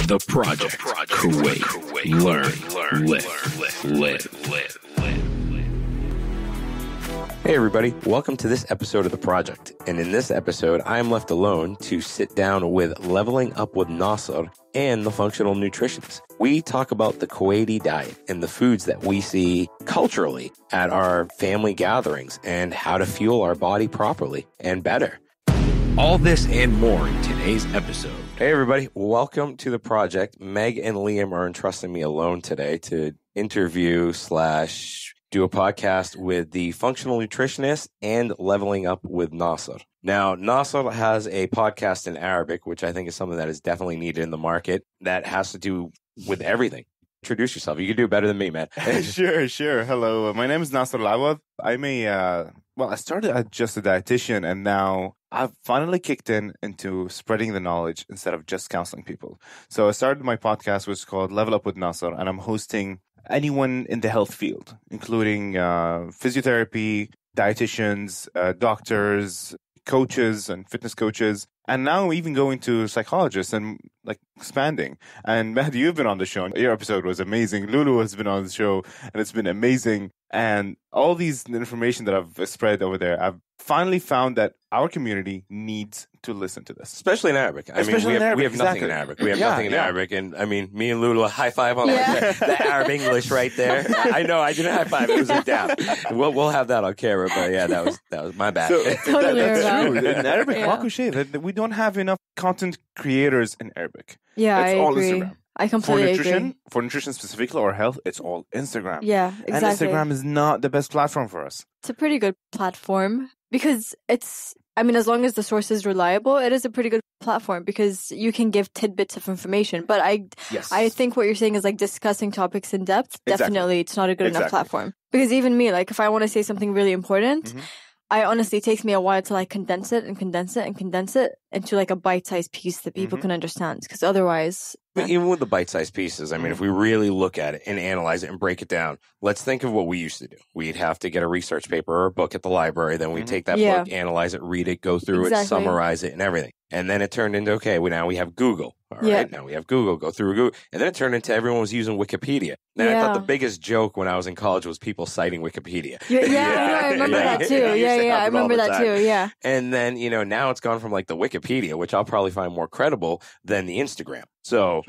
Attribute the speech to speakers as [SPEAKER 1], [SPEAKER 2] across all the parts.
[SPEAKER 1] The Project. Kuwait. Learn. Live.
[SPEAKER 2] Hey everybody, welcome to this episode of The Project. And in this episode, I am left alone to sit down with Leveling Up with Nasser and the Functional Nutritionist. We talk about the Kuwaiti diet and the foods that we see culturally at our family gatherings and how to fuel our body properly and better.
[SPEAKER 1] All this and more in today's episode.
[SPEAKER 2] Hey everybody, welcome to The Project. Meg and Liam are entrusting me alone today to interview / do a podcast with the Functional Nutritionist and Leveling Up with Nasser. Now, Nasser has a podcast in Arabic, which I think is something that is definitely needed in the market that has to do with everything. Introduce yourself. You can do better than me, man.
[SPEAKER 3] Sure. Hello. My name is Nasser Alawadh. I'm I started as just a dietitian, and now I've finally kicked into spreading the knowledge instead of just counseling people. So I started my podcast, which is called Level Up with Nasser, and I'm hosting anyone in the health field, including physiotherapy, dietitians, doctors, coaches, and fitness coaches, and now even going to psychologists and like expanding. And Mahdi, you've been on the show. Your episode was amazing. Lulu has been on the show, and it's been amazing. And all these information that I've spread over there, I've finally found that our community needs to listen to this.
[SPEAKER 2] Especially in Arabic. We have nothing in Arabic. We have nothing in Arabic. And I mean, me and Lulu, high five on the Arab English right there. I know, I didn't high five. It was a dap. We'll have that on camera. But yeah, that was my bad.
[SPEAKER 3] So, that's true. In Arabic, we don't have enough content creators in Arabic.
[SPEAKER 4] Yeah,
[SPEAKER 3] it's
[SPEAKER 4] I
[SPEAKER 3] all
[SPEAKER 4] agree.
[SPEAKER 3] Instagram.
[SPEAKER 4] I completely agree.
[SPEAKER 3] For nutrition specifically or health, it's all Instagram.
[SPEAKER 4] Yeah, exactly.
[SPEAKER 3] And Instagram is not the best platform for us.
[SPEAKER 4] It's a pretty good platform because as long as the source is reliable, it is a pretty good platform because you can give tidbits of information. But I think what you're saying is like discussing topics in depth.
[SPEAKER 3] Exactly.
[SPEAKER 4] Definitely, it's not a good enough platform. Because even me, like if I want to say something really important, I honestly, it takes me a while to like condense it into like a bite-sized piece that people can understand. Because otherwise...
[SPEAKER 2] But even with the bite-sized pieces, I mean, if we really look at it and analyze it and break it down, let's think of what we used to do. We'd have to get a research paper or a book at the library. Then we'd take that book, analyze it, read it, go through it, summarize it and everything. And then it turned into, okay, now we have Google. All right, now we have Google, go through Google. And then it turned into everyone was using Wikipedia. And I thought the biggest joke when I was in college was people citing Wikipedia.
[SPEAKER 4] I remember that too. I remember that too. Yeah.
[SPEAKER 2] And then, now it's gone from like the Wikipedia, which I'll probably find more credible than the Instagram. So,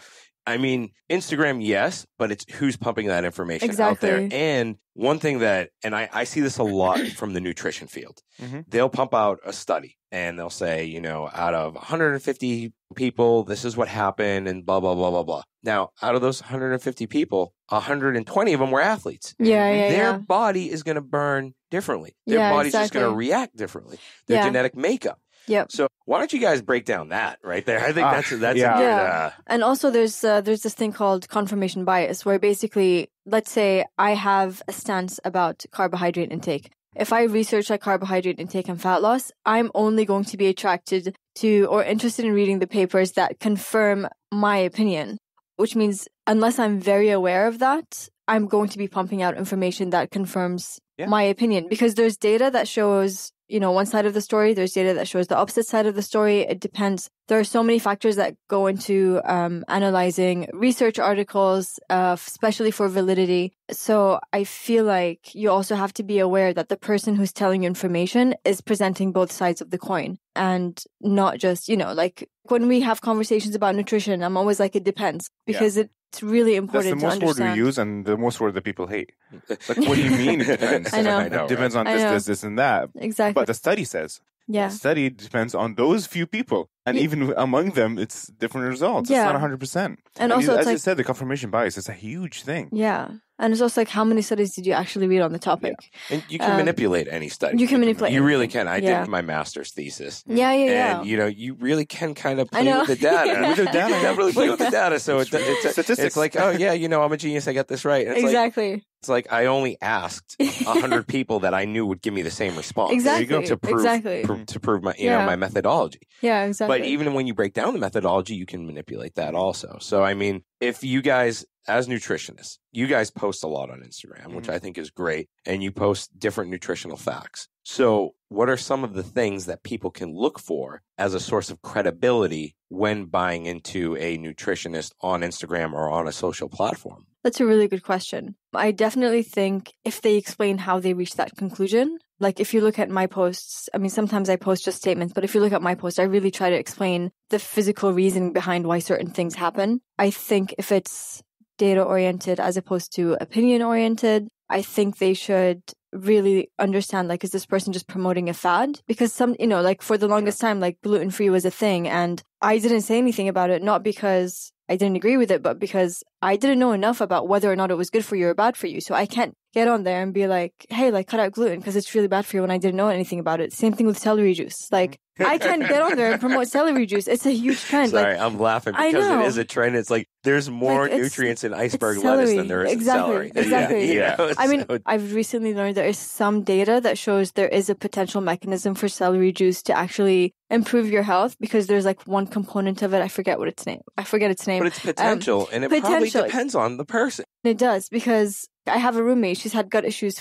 [SPEAKER 2] I mean, Instagram, yes, but it's who's pumping that information out there. And one thing and I see this a lot from the nutrition field. They'll pump out a study and they'll say, out of 150 people, this is what happened and blah, blah, blah, blah, blah. Now, out of those 150 people, 120 of them were athletes. Their body is going to burn differently. Their body's just going to react differently. Their genetic makeup.
[SPEAKER 4] Yep.
[SPEAKER 2] So why don't you guys break down that right there? I think that's a good...
[SPEAKER 4] And also there's this thing called confirmation bias where basically, let's say I have a stance about carbohydrate intake. If I research like carbohydrate intake and fat loss, I'm only going to be attracted to or interested in reading the papers that confirm my opinion, which means unless I'm very aware of that, I'm going to be pumping out information that confirms my opinion because there's data that shows one side of the story. There's data that shows the opposite side of the story. It depends. There are so many factors that go into analyzing research articles, especially for validity. So I feel like you also have to be aware that the person who's telling you information is presenting both sides of the coin and not just, like when we have conversations about nutrition, I'm always like, it depends because it's really important to understand.
[SPEAKER 3] That's the most word we use and the most word that people hate. Like, what do you mean it depends?
[SPEAKER 4] I know.
[SPEAKER 3] It depends on this, and that.
[SPEAKER 4] Exactly.
[SPEAKER 3] But the study says.
[SPEAKER 4] Yeah.
[SPEAKER 3] The study depends on those few people. And even among them, it's different results.
[SPEAKER 4] Yeah.
[SPEAKER 3] It's not 100%.
[SPEAKER 4] And also,
[SPEAKER 3] as you said, the confirmation bias is a huge thing.
[SPEAKER 4] Yeah. And it's also like, how many studies did you actually read on the topic?
[SPEAKER 2] Yeah. And you can manipulate any study.
[SPEAKER 4] You can manipulate.
[SPEAKER 2] You really can. I did my master's thesis.
[SPEAKER 4] Yeah.
[SPEAKER 2] And, you really can kind of play with the data.
[SPEAKER 3] With the data.
[SPEAKER 2] You can really play with the data. So it's like, oh, yeah, I'm a genius. I got this right. And it's
[SPEAKER 4] exactly.
[SPEAKER 2] It's like I only asked 100 people that I knew would give me the same response.
[SPEAKER 4] Exactly.
[SPEAKER 2] To prove my, my methodology.
[SPEAKER 4] Yeah, exactly.
[SPEAKER 2] But even when you break down the methodology, you can manipulate that also. So, I mean, if you guys, as nutritionists, you guys post a lot on Instagram, which I think is great, and you post different nutritional facts. So what are some of the things that people can look for as a source of credibility when buying into a nutritionist on Instagram or on a social platform?
[SPEAKER 4] That's a really good question. I definitely think if they explain how they reach that conclusion, like if you look at my posts, I mean, sometimes I post just statements, but if you look at my post, I really try to explain the physical reasoning behind why certain things happen. I think if it's data-oriented as opposed to opinion-oriented, I think they should really understand, like, is this person just promoting a fad? Because some, like for the longest time, like gluten-free was a thing and I didn't say anything about it, not because I didn't agree with it, but because I didn't know enough about whether or not it was good for you or bad for you. So I can't get on there and be like, hey, like cut out gluten because it's really bad for you when I didn't know anything about it. Same thing with celery juice. Like I can't get on there and promote celery juice. It's a huge trend.
[SPEAKER 2] Sorry, I'm laughing because it is a trend. It's like there's more nutrients in iceberg lettuce than there is in celery.
[SPEAKER 4] Exactly.
[SPEAKER 2] Yeah.
[SPEAKER 4] I mean, I've recently learned there is some data that shows there is a potential mechanism for celery juice to actually improve your health because there's like one component of it. I forget its name. But
[SPEAKER 2] it's potential, and it probably depends on the person.
[SPEAKER 4] It does, because I have a roommate. She's had gut issues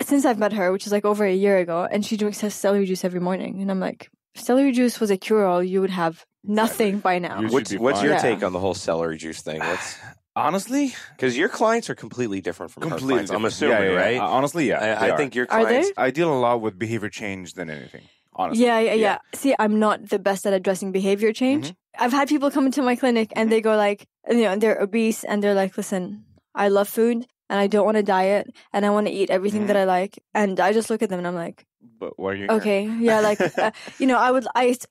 [SPEAKER 4] since I've met her, which is like over a year ago, and she drinks celery juice every morning. And I'm like, if celery juice was a cure-all, you would have nothing by now.
[SPEAKER 2] What's your take on the whole celery juice thing?
[SPEAKER 3] Honestly,
[SPEAKER 2] because your clients are completely different from her clients. I'm assuming, right?
[SPEAKER 3] Honestly, yeah.
[SPEAKER 2] I think your clients.
[SPEAKER 3] I deal a lot with behavior change than anything. Honestly.
[SPEAKER 4] Yeah. See, I'm not the best at addressing behavior change. I've had people come into my clinic and they go like, they're obese and they're like, listen, I love food and I don't want to diet and I want to eat everything that I like. And I just look at them and I'm like,
[SPEAKER 3] but why are you
[SPEAKER 4] okay? Yeah, like,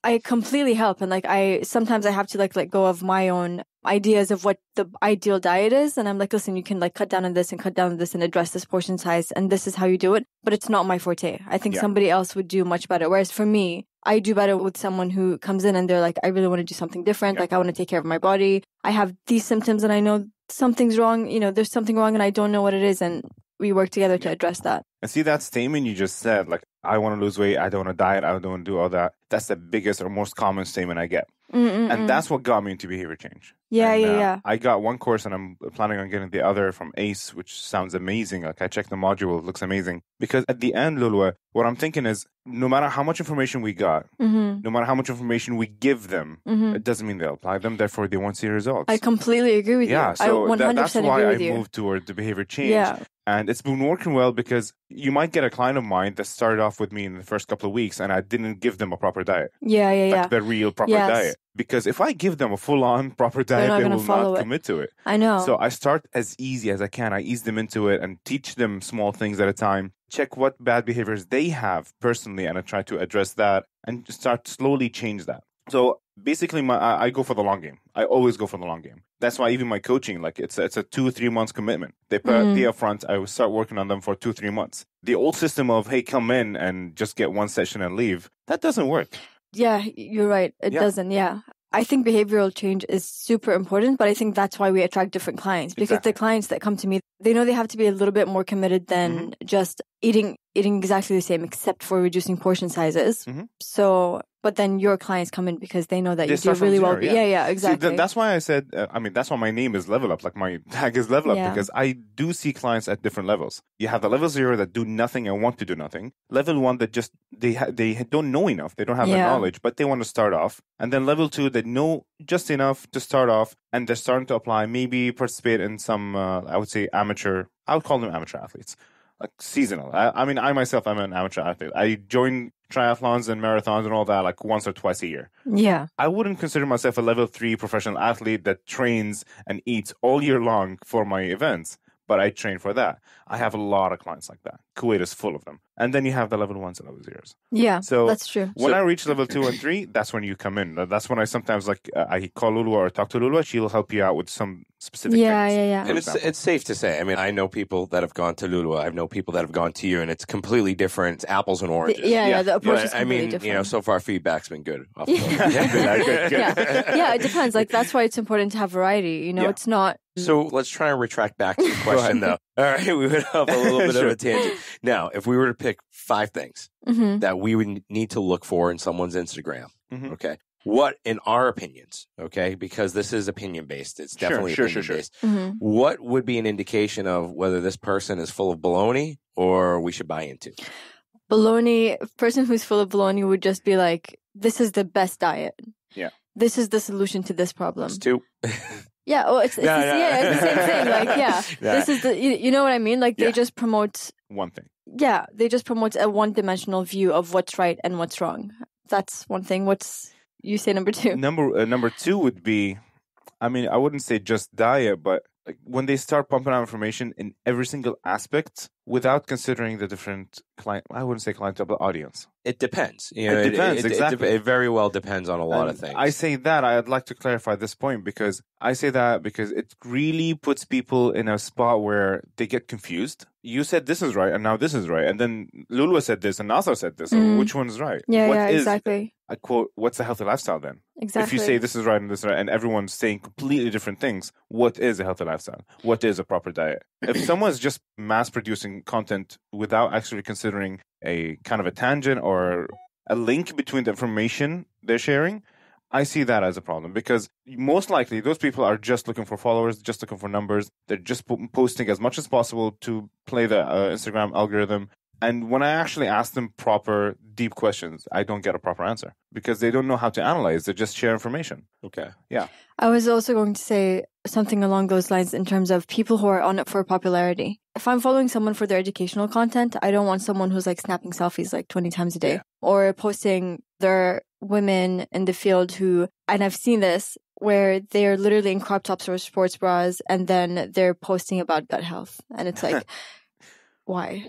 [SPEAKER 4] I completely help. And like, sometimes I have to like let go of my own ideas of what the ideal diet is. And I'm like, listen, you can like cut down on this and cut down on this and address this portion size. And this is how you do it. But it's not my forte. I think somebody else would do much better. Whereas for me, I do better with someone who comes in and they're like, I really want to do something different. Like I want to take care of my body. I have these symptoms and I know something's wrong. There's something wrong and I don't know what it is. And we work together to address that.
[SPEAKER 3] And see that statement you just said, like, I want to lose weight, I don't want to diet, I don't want to do all that. That's the biggest or most common statement I get. And that's what got me into behavior change.
[SPEAKER 4] Yeah.
[SPEAKER 3] I got one course and I'm planning on getting the other from ACE, which sounds amazing. Like I checked the module, it looks amazing. Because at the end, Lulwa, what I'm thinking is no matter how much information we got, no matter how much information we give them, it doesn't mean they'll apply them. Therefore, they won't see results.
[SPEAKER 4] I completely agree with you.
[SPEAKER 3] Yeah, so
[SPEAKER 4] I 100%
[SPEAKER 3] that's
[SPEAKER 4] agree
[SPEAKER 3] why
[SPEAKER 4] with
[SPEAKER 3] I
[SPEAKER 4] you.
[SPEAKER 3] moved toward the behavior change.
[SPEAKER 4] Yeah.
[SPEAKER 3] And it's been working well because you might get a client of mine that started off with me in the first couple of weeks and I didn't give them a proper diet.
[SPEAKER 4] Yeah.
[SPEAKER 3] The real proper diet. Because if I give them a full-on proper diet, they will not commit to it.
[SPEAKER 4] I know.
[SPEAKER 3] So I start as easy as I can. I ease them into it and teach them small things at a time. Check what bad behaviors they have personally and I try to address that and start slowly change that. So basically, I go for the long game. I always go for the long game. That's why even my coaching, like it's a 2-3 months commitment. They pay up front. I will start working on them for 2-3 months. The old system of, hey, come in and just get one session and leave, that doesn't work.
[SPEAKER 4] Yeah, you're right. It doesn't. Yeah. I think behavioral change is super important, but I think that's why we attract different clients because the clients that come to me, they know they have to be a little bit more committed than just eating exactly the same, except for reducing portion sizes. So, but then your clients come in because they know that you do really well. Yeah, exactly.
[SPEAKER 3] See, that's why I said, that's why my name is Level Up. Like my tag is Level Up because I do see clients at different levels. You have the level 0 that do nothing and want to do nothing. Level 1 that just, they don't know enough. They don't have the knowledge, but they want to start off. And then level 2 that know just enough to start off and they're starting to apply, maybe participate in some, I would say I would call them amateur athletes. Like seasonal. I mean, I myself, I'm an amateur athlete. I join triathlons and marathons and all that like once or twice a year.
[SPEAKER 4] Yeah.
[SPEAKER 3] I wouldn't consider myself a level 3 professional athlete that trains and eats all year long for my events, but I train for that. I have a lot of clients like that. Kuwait is full of them. And then you have the level 1s and level 0s.
[SPEAKER 4] Yeah,
[SPEAKER 3] so
[SPEAKER 4] that's true.
[SPEAKER 3] When I reach level 2 and 3, that's when you come in. That's when I sometimes I call Lulwa or talk to Lulwa. She'll help you out with some specific things.
[SPEAKER 4] Yeah.
[SPEAKER 2] And it's safe to say. I mean, I know people that have gone to Lulwa. I know people that have gone to you, and it's completely different. It's apples and oranges.
[SPEAKER 4] The approach is completely different.
[SPEAKER 2] So far feedback's been good.
[SPEAKER 3] Good.
[SPEAKER 4] Yeah, it depends. Like that's why it's important to have variety. It's not.
[SPEAKER 2] So let's try and retract back to the question though. All right, we went off a little bit of a tangent. Now, if we were to pick 5 things that we would need to look for in someone's Instagram, okay, what, in our opinions, okay, because this is opinion-based, it's definitely opinion-based, what would be an indication of whether this person is full of baloney or we should buy into?
[SPEAKER 4] Baloney, a person who's full of baloney would just be like, this is the best diet.
[SPEAKER 3] Yeah.
[SPEAKER 4] This is the solution to this problem.
[SPEAKER 2] It's 2.
[SPEAKER 4] Yeah, well, it's the same thing. Like, this is the, you know what I mean? Like, they just promote
[SPEAKER 3] one thing.
[SPEAKER 4] Yeah, they just promote a one-dimensional view of what's right and what's wrong. That's one thing. You say number 2?
[SPEAKER 3] Number 2 would be, I mean, I wouldn't say just diet, but like when they start pumping out information in every single aspect without considering the different client, I wouldn't say clientele, but audience.
[SPEAKER 2] It depends. You know,
[SPEAKER 3] it depends, exactly.
[SPEAKER 2] It very well depends on a lot of things.
[SPEAKER 3] I say that, I'd like to clarify this point because it really puts people in a spot where they get confused. You said this is right, and now this is right. And then Lulwa said this, and Nasser said this. So which one is right?
[SPEAKER 4] Yeah, exactly.
[SPEAKER 3] I quote, what's a healthy lifestyle then?
[SPEAKER 4] Exactly.
[SPEAKER 3] If you say this is right and this is right, and everyone's saying completely different things, what is a healthy lifestyle? What is a proper diet? If someone's just mass producing content without actually considering a kind of a tangent or a link between the information they're sharing, I see that as a problem because most likely those people are just looking for followers, just looking for numbers. They're just posting as much as possible to play the Instagram algorithm. And when I actually ask them proper, deep questions, I don't get a proper answer because they don't know how to analyze. They just share information.
[SPEAKER 2] Okay.
[SPEAKER 3] Yeah.
[SPEAKER 4] I was also going to say something along those lines in terms of people who are on it for popularity. If I'm following someone for their educational content, I don't want someone who's like snapping selfies like 20 times a day or posting their women in the field who, and I've seen this, where they're literally in crop tops or sports bras and then they're posting about gut health. And it's like... Why?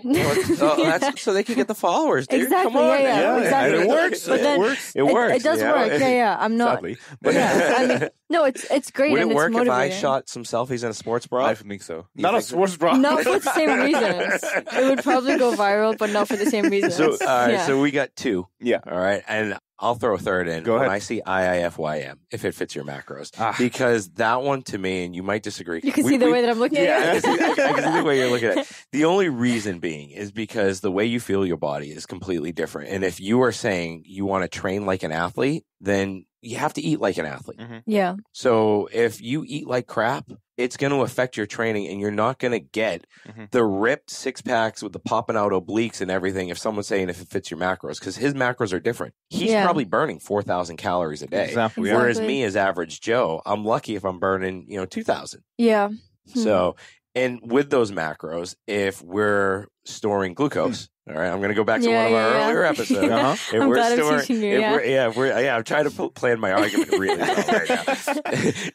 [SPEAKER 2] So they can get the followers, dude.
[SPEAKER 4] Exactly.
[SPEAKER 2] Come on.
[SPEAKER 4] Exactly.
[SPEAKER 2] And it works.
[SPEAKER 4] But then
[SPEAKER 2] It works.
[SPEAKER 4] It does work. Yeah. I'm not.
[SPEAKER 3] Sadly.
[SPEAKER 4] I mean, no, it's great.
[SPEAKER 2] Would
[SPEAKER 4] and
[SPEAKER 2] it work
[SPEAKER 4] it's
[SPEAKER 2] if I
[SPEAKER 4] motivating.
[SPEAKER 2] shot some selfies in a sports bra?
[SPEAKER 3] I think so. Not a sports bra.
[SPEAKER 4] Not for the same reasons. It would probably go viral, but not for the same reasons.
[SPEAKER 2] So, so we got 2.
[SPEAKER 3] Yeah.
[SPEAKER 2] All right. And I'll throw a third in.
[SPEAKER 3] Go ahead.
[SPEAKER 2] When I see IIFYM, if it fits your macros. Because that one to me, and you might disagree.
[SPEAKER 4] You can see the way that I'm looking at it.
[SPEAKER 2] I can see the way you're looking at it. The only reason being is because the way you feel your body is completely different. And if you are saying you want to train like an athlete, then you have to eat like an athlete.
[SPEAKER 4] Yeah.
[SPEAKER 2] So if you eat like crap, it's going to affect your training and you're not going to get the ripped 6-packs with the popping out obliques and everything if someone's saying if it fits your macros, because his macros are different. He's probably burning 4,000 calories a day.
[SPEAKER 3] Exactly.
[SPEAKER 2] Whereas me as average Joe, I'm lucky if I'm burning, 2,000.
[SPEAKER 4] Yeah.
[SPEAKER 2] So, and with those macros, if we're storing glucose, all right, I'm going to go back to one of our earlier episodes. If
[SPEAKER 4] I'm
[SPEAKER 2] we're
[SPEAKER 4] glad
[SPEAKER 2] storing,
[SPEAKER 4] I'm teaching you.
[SPEAKER 2] I'm trying to plan my argument really well right now.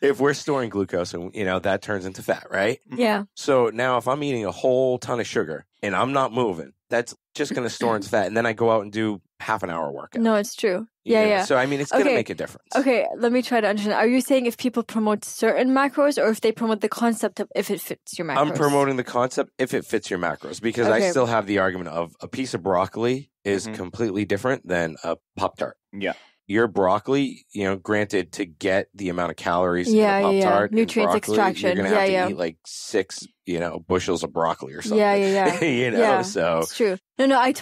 [SPEAKER 2] If we're storing glucose and, that turns into fat, right?
[SPEAKER 4] Yeah.
[SPEAKER 2] So now if I'm eating a whole ton of sugar and I'm not moving, that's just going to store into fat. And then I go out and do half an hour workout.
[SPEAKER 4] No, it's true. Yeah.
[SPEAKER 2] So, I mean, it's going to make a difference.
[SPEAKER 4] Okay, let me try to understand. Are you saying if people promote certain macros or if they promote the concept of if it fits your macros?
[SPEAKER 2] I'm promoting the concept if it fits your macros because I still have the argument of a piece of broccoli is completely different than a Pop-Tart.
[SPEAKER 3] Yeah.
[SPEAKER 2] Your broccoli, granted to get the amount of calories in a Pop-Tart,
[SPEAKER 4] nutrients
[SPEAKER 2] broccoli,
[SPEAKER 4] extraction.
[SPEAKER 2] you're going to have to eat like 6, bushels of broccoli or something.
[SPEAKER 4] Yeah.
[SPEAKER 2] So
[SPEAKER 4] it's true. No, I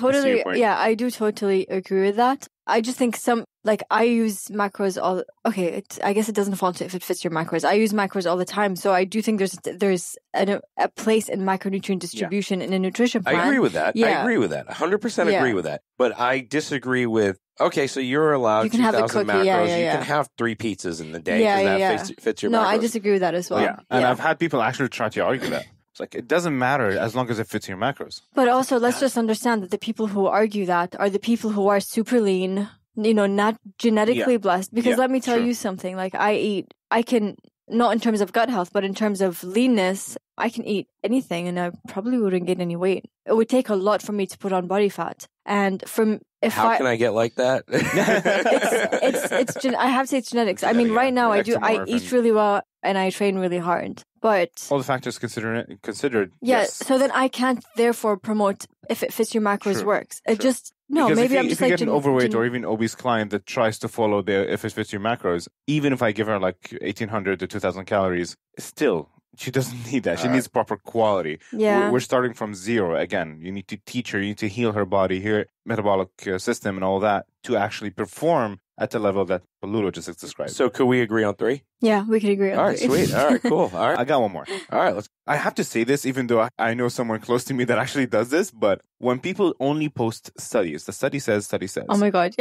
[SPEAKER 4] do totally agree with that. I just think I use macros I guess it doesn't fall into if it fits your macros. I use macros all the time. So I do think there's a place in macronutrient distribution in a nutrition plan.
[SPEAKER 2] I agree with that.
[SPEAKER 4] Yeah.
[SPEAKER 2] I agree with that. 100% agree with that. But I disagree with, so you're allowed 2,000 macros. You can have 3 pizzas in the day because that fits your macros.
[SPEAKER 4] No, I disagree with that as well.
[SPEAKER 3] Yeah. And I've had people actually try to argue that. It's like, it doesn't matter as long as it fits your macros.
[SPEAKER 4] But also, let's just understand that the people who argue that are the people who are super lean, not genetically blessed. Because let me tell you something, like I can, not in terms of gut health, but in terms of leanness, I can eat anything and I probably wouldn't gain any weight. It would take a lot for me to put on body fat. And
[SPEAKER 2] how can I get like that?
[SPEAKER 4] I have to say it's genetics. I mean, right now I eat really well and I train really hard. But
[SPEAKER 3] all the factors considered.
[SPEAKER 4] Yes. So then I can't therefore promote if it fits your macros works. It just
[SPEAKER 3] because
[SPEAKER 4] maybe I'm just like
[SPEAKER 3] if you get an overweight or even obese client that tries to follow the if it fits your macros, even if I give her like 1,800 to 2,000 calories, still she doesn't need that. She needs proper quality.
[SPEAKER 4] Yeah.
[SPEAKER 3] We're starting from zero. Again, you need to teach her, you need to heal her body, her metabolic system and all that to actually perform at the level that Lulwa just described.
[SPEAKER 2] So could we agree on 3?
[SPEAKER 4] Yeah, we could agree on 3.
[SPEAKER 2] All right, sweet. All right, cool. All right.
[SPEAKER 3] I got one more.
[SPEAKER 2] All right,
[SPEAKER 3] I have to say this, even though I know someone close to me that actually does this, but when people only post studies, the study says.
[SPEAKER 4] Oh my God.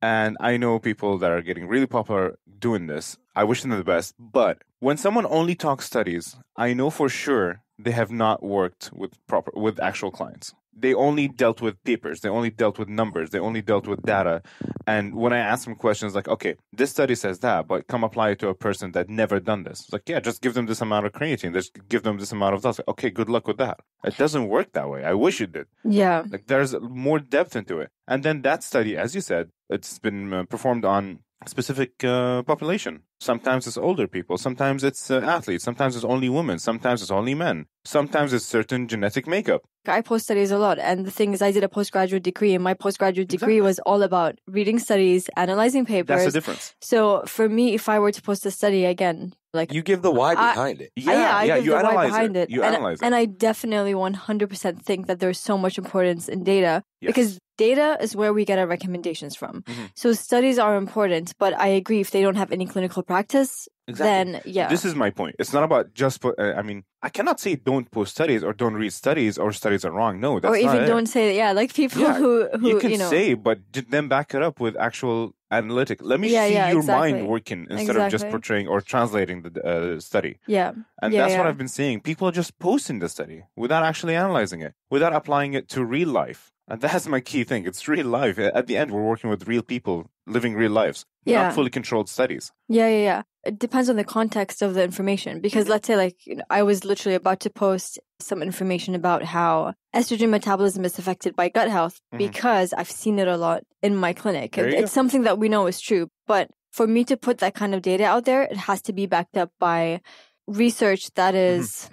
[SPEAKER 3] And I know people that are getting really popular doing this. I wish them the best. But when someone only talks studies, I know for sure they have not worked with actual clients. They only dealt with papers. They only dealt with numbers. They only dealt with data. And when I ask them questions like, okay, this study says that, but come apply it to a person that never done this. It's like, yeah, just give them this amount of creatine. Just give them this amount of that. Okay, good luck with that. It doesn't work that way. I wish it did.
[SPEAKER 4] Yeah.
[SPEAKER 3] Like there's more depth into it. And then that study, as you said, it's been performed on a specific population. Sometimes it's older people. Sometimes it's athletes. Sometimes it's only women. Sometimes it's only men. Sometimes it's certain genetic makeup.
[SPEAKER 4] I post studies a lot. And the thing is, I did a postgraduate degree, and my postgraduate degree was all about reading studies, analyzing papers.
[SPEAKER 3] That's the difference.
[SPEAKER 4] So for me, if I were to post a study again, like
[SPEAKER 2] you give the why behind it.
[SPEAKER 4] I give
[SPEAKER 3] you
[SPEAKER 4] the
[SPEAKER 3] analyze
[SPEAKER 4] why behind it.
[SPEAKER 3] You analyze it.
[SPEAKER 4] And I definitely 100% think that there's so much importance in data
[SPEAKER 3] Yes.
[SPEAKER 4] because data is where we get our recommendations from.
[SPEAKER 3] Mm-hmm.
[SPEAKER 4] So studies are important, but I agree if they don't have any clinical practice, then yeah.
[SPEAKER 3] This is my point. It's not about just I cannot say don't post studies or don't read studies or studies are wrong. No, that's
[SPEAKER 4] or even
[SPEAKER 3] not it.
[SPEAKER 4] don't say like people who
[SPEAKER 3] you can say, but then back it up with actual analytic. Let me see your mind working instead of just portraying or translating the study.
[SPEAKER 4] Yeah.
[SPEAKER 3] And that's what I've been saying. People are just posting the study without actually analyzing it, without applying it to real life. And that's my key thing. It's real life. At the end, we're working with real people living real lives, not fully controlled studies.
[SPEAKER 4] Yeah. It depends on the context of the information. Because let's say I was literally about to post some information about how estrogen metabolism is affected by gut health because I've seen it a lot in my clinic. It's something that we know is true. But for me to put that kind of data out there, it has to be backed up by research that is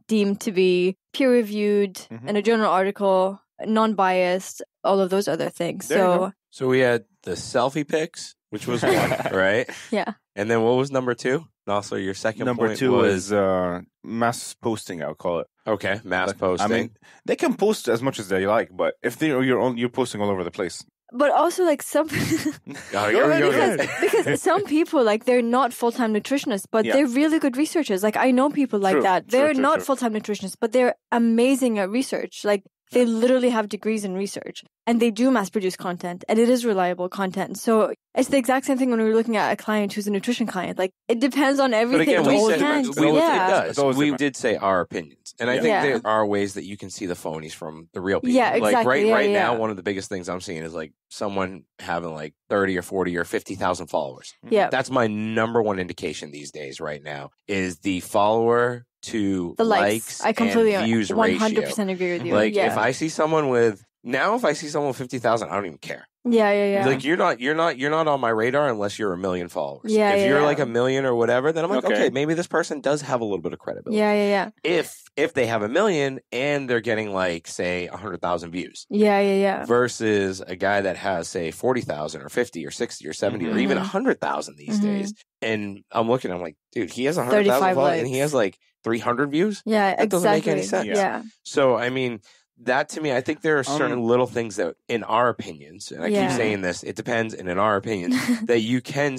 [SPEAKER 4] deemed to be peer-reviewed in a journal article, non-biased, all of those other things. So
[SPEAKER 2] we had the selfie pics, which was one, right?
[SPEAKER 4] Yeah.
[SPEAKER 2] And then what was number 2? Also, your second
[SPEAKER 3] number
[SPEAKER 2] point
[SPEAKER 3] 2
[SPEAKER 2] was
[SPEAKER 3] mass posting, I'll call it.
[SPEAKER 2] Okay, mass posting.
[SPEAKER 3] I mean, they can post as much as they like, but if you're posting all over the place.
[SPEAKER 4] But also, some because some people they're not full-time nutritionists, but they're really good researchers. I know people like that. They're not full-time nutritionists, but they're amazing at research. They literally have degrees in research, and they do mass-produce content, and it is reliable content. So it's the exact same thing when we're looking at a client who's a nutrition client. It depends on everything.
[SPEAKER 2] But
[SPEAKER 3] again,
[SPEAKER 2] we did say our opinions, and I think there are ways that you can see the phonies from the real people.
[SPEAKER 4] Yeah, exactly.
[SPEAKER 2] Right now, one of the biggest things I'm seeing is someone having 30 or 40 or 50,000 followers.
[SPEAKER 4] Yeah,
[SPEAKER 2] that's my number one indication these days. Right now is the follower to
[SPEAKER 4] the likes
[SPEAKER 2] I completely and views 100%
[SPEAKER 4] ratio. Agree with you.
[SPEAKER 2] If I see someone with 50,000, I don't even care.
[SPEAKER 4] Yeah.
[SPEAKER 2] You're not on my radar unless you're 1 million followers.
[SPEAKER 4] Yeah,
[SPEAKER 2] if you're 1 million or whatever, then I'm okay, maybe this person does have a little bit of credibility.
[SPEAKER 4] Yeah.
[SPEAKER 2] If they have 1 million and they're getting say 100,000 views.
[SPEAKER 4] Yeah.
[SPEAKER 2] Versus a guy that has say 40,000 or 50 or 60 or 70 or even 100,000 these days. And I'm looking, I'm like, dude, he has 100,000 followers and he has 300 views.
[SPEAKER 4] Yeah,
[SPEAKER 2] that doesn't make any sense.
[SPEAKER 4] Yeah.
[SPEAKER 2] So I mean, that to me, I think there are certain little things that, in our opinions, and I keep saying this, it depends, and in our opinions, that you can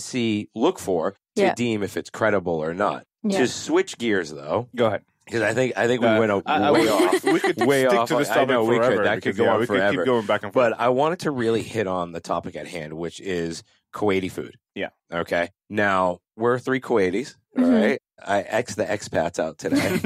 [SPEAKER 2] look for to deem if it's credible or not.
[SPEAKER 4] Yeah.
[SPEAKER 2] To switch gears, though,
[SPEAKER 3] go ahead.
[SPEAKER 2] Because I think we went way off.
[SPEAKER 3] We could
[SPEAKER 2] way
[SPEAKER 3] stick
[SPEAKER 2] off.
[SPEAKER 3] to this topic
[SPEAKER 2] I know we
[SPEAKER 3] forever.
[SPEAKER 2] could. That could go on forever.
[SPEAKER 3] We could keep going back and forth.
[SPEAKER 2] But I wanted to really hit on the topic at hand, which is Kuwaiti food.
[SPEAKER 3] Yeah.
[SPEAKER 2] Okay. Now we're 3 Kuwaitis. All right. I the expats out today.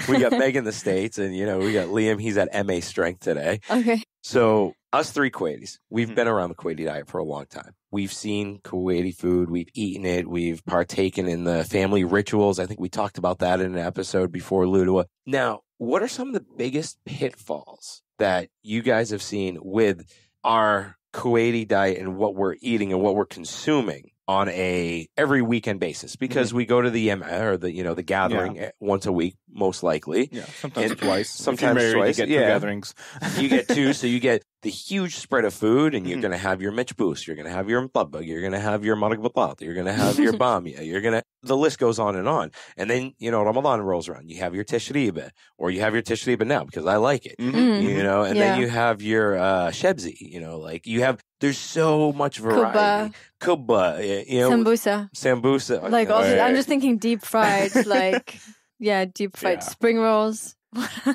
[SPEAKER 2] We got Meg in the States, and we got Liam. He's at MA strength today.
[SPEAKER 4] Okay.
[SPEAKER 2] So us 3 Kuwaitis, we've been around the Kuwaiti diet for a long time. We've seen Kuwaiti food. We've eaten it. We've partaken in the family rituals. I think we talked about that in an episode before, Lulwa. Now, what are some of the biggest pitfalls that you guys have seen with our Kuwaiti diet and what we're eating and what we're consuming on a every weekend basis? Because we go to the or the gathering once a week, most likely.
[SPEAKER 3] Yeah, sometimes twice.
[SPEAKER 2] Sometimes twice.
[SPEAKER 3] You get 2 gatherings.
[SPEAKER 2] You get 2, so you get the huge spread of food, and you're going to have your mechbous, you're going to have your mtabak, you're going to have your maraq batat, you're going to have your bamia, the list goes on. And then, Ramadan rolls around. You have your tashriba, or you have your tashriba now because I like it, and then you have your shebzi, there's so much variety. Kubba, Sambusa.
[SPEAKER 4] Like, I'm just thinking deep fried, deep fried spring rolls.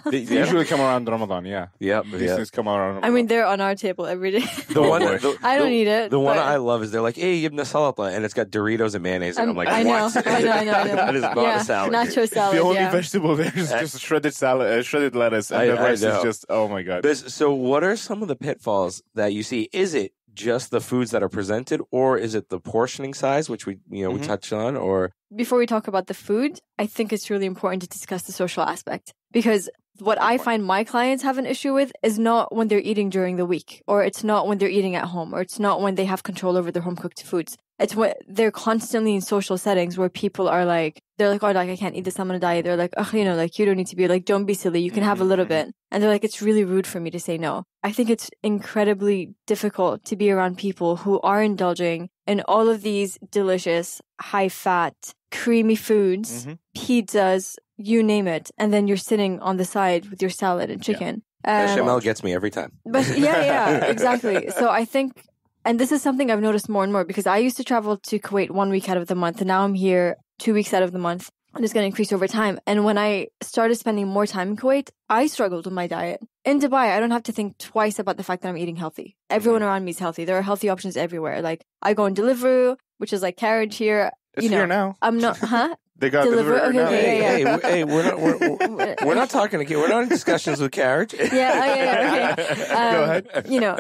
[SPEAKER 3] They usually come around Ramadan, These things come around Ramadan.
[SPEAKER 4] I mean, they're on our table every day. I don't eat it.
[SPEAKER 2] The one I love is they're like, hey, ibn salata, and it's got Doritos and mayonnaise. And I'm like,
[SPEAKER 4] I know.
[SPEAKER 2] That is not a salad.
[SPEAKER 4] Nacho salad.
[SPEAKER 3] The only vegetable there is just shredded salad, shredded lettuce, and the rest is just, oh my God.
[SPEAKER 2] So what are some of the pitfalls that you see? Is it just the foods that are presented, or is it the portioning size, which we touched on? Or
[SPEAKER 4] before we talk about the food, I think it's really important to discuss the social aspect, because what I find my clients have an issue with is not when they're eating during the week, or it's not when they're eating at home, or it's not when they have control over their home cooked foods. It's when they're constantly in social settings where people are like, oh, I can't eat this, I'm on a diet. They're like, you don't need to be like, don't be silly. You can have a little bit. And they're like, it's really rude for me to say no. I think it's incredibly difficult to be around people who are indulging in all of these delicious, high fat, creamy foods, pizzas, you name it. And then you're sitting on the side with your salad and chicken.
[SPEAKER 2] Bechamel gets me every time.
[SPEAKER 4] But exactly. So I think, and this is something I've noticed more and more, because I used to travel to Kuwait 1 week out of the month, and now I'm here 2 weeks out of the month, and it's going to increase over time. And when I started spending more time in Kuwait, I struggled with my diet. In Dubai, I don't have to think twice about the fact that I'm eating healthy. Everyone around me is healthy. There are healthy options everywhere. Like, I go on Deliveroo, which is like carriage here.
[SPEAKER 3] It's here now.
[SPEAKER 4] I'm not,
[SPEAKER 3] They got
[SPEAKER 4] Deliveroo. Okay,
[SPEAKER 2] hey, we're not talking again. We're not in discussions with carriage.
[SPEAKER 4] Okay.
[SPEAKER 3] Go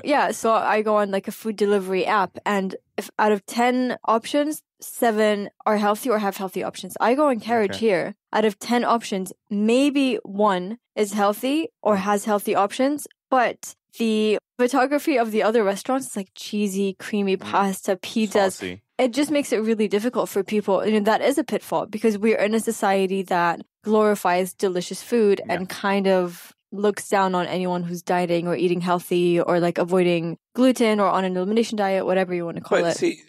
[SPEAKER 3] ahead.
[SPEAKER 4] So I go on like a food delivery app, and if out of 10 options, 7 are healthy or have healthy options. I go on carriage here. Out of 10 options, maybe 1 is healthy or has healthy options, but the photography of the other restaurants is like cheesy, creamy pasta, pizzas.
[SPEAKER 3] Saucy.
[SPEAKER 4] It just makes it really difficult for people. And that is a pitfall, because we're in a society that glorifies delicious food and kind of looks down on anyone who's dieting or eating healthy or like avoiding gluten or on an elimination diet, whatever you want to call it.
[SPEAKER 2] See,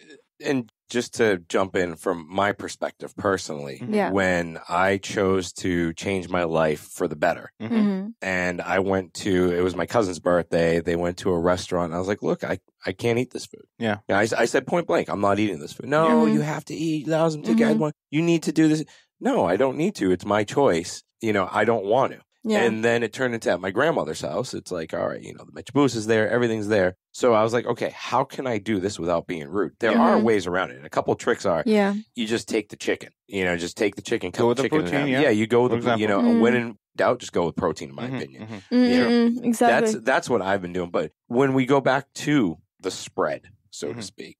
[SPEAKER 2] and just to jump in from my perspective personally, when I chose to change my life for the better, and I went to, it was my cousin's birthday, they went to a restaurant, and I was like, look, I can't eat this food. I said point blank, I'm not eating this food. No, you have to eat. You need to do this. No, I don't need to. It's my choice. I don't want to. And then it turned into at my grandmother's house. It's like, all right, the mechbous is there, everything's there. So I was like, okay, how can I do this without being rude? There are ways around it. And a couple of tricks are, you just take the chicken. Just take the chicken, cut the chicken.
[SPEAKER 3] Protein,
[SPEAKER 2] you go with the, when in doubt, just go with protein, in my opinion.
[SPEAKER 4] Exactly.
[SPEAKER 2] That's what I've been doing. But when we go back to the spread, so to speak.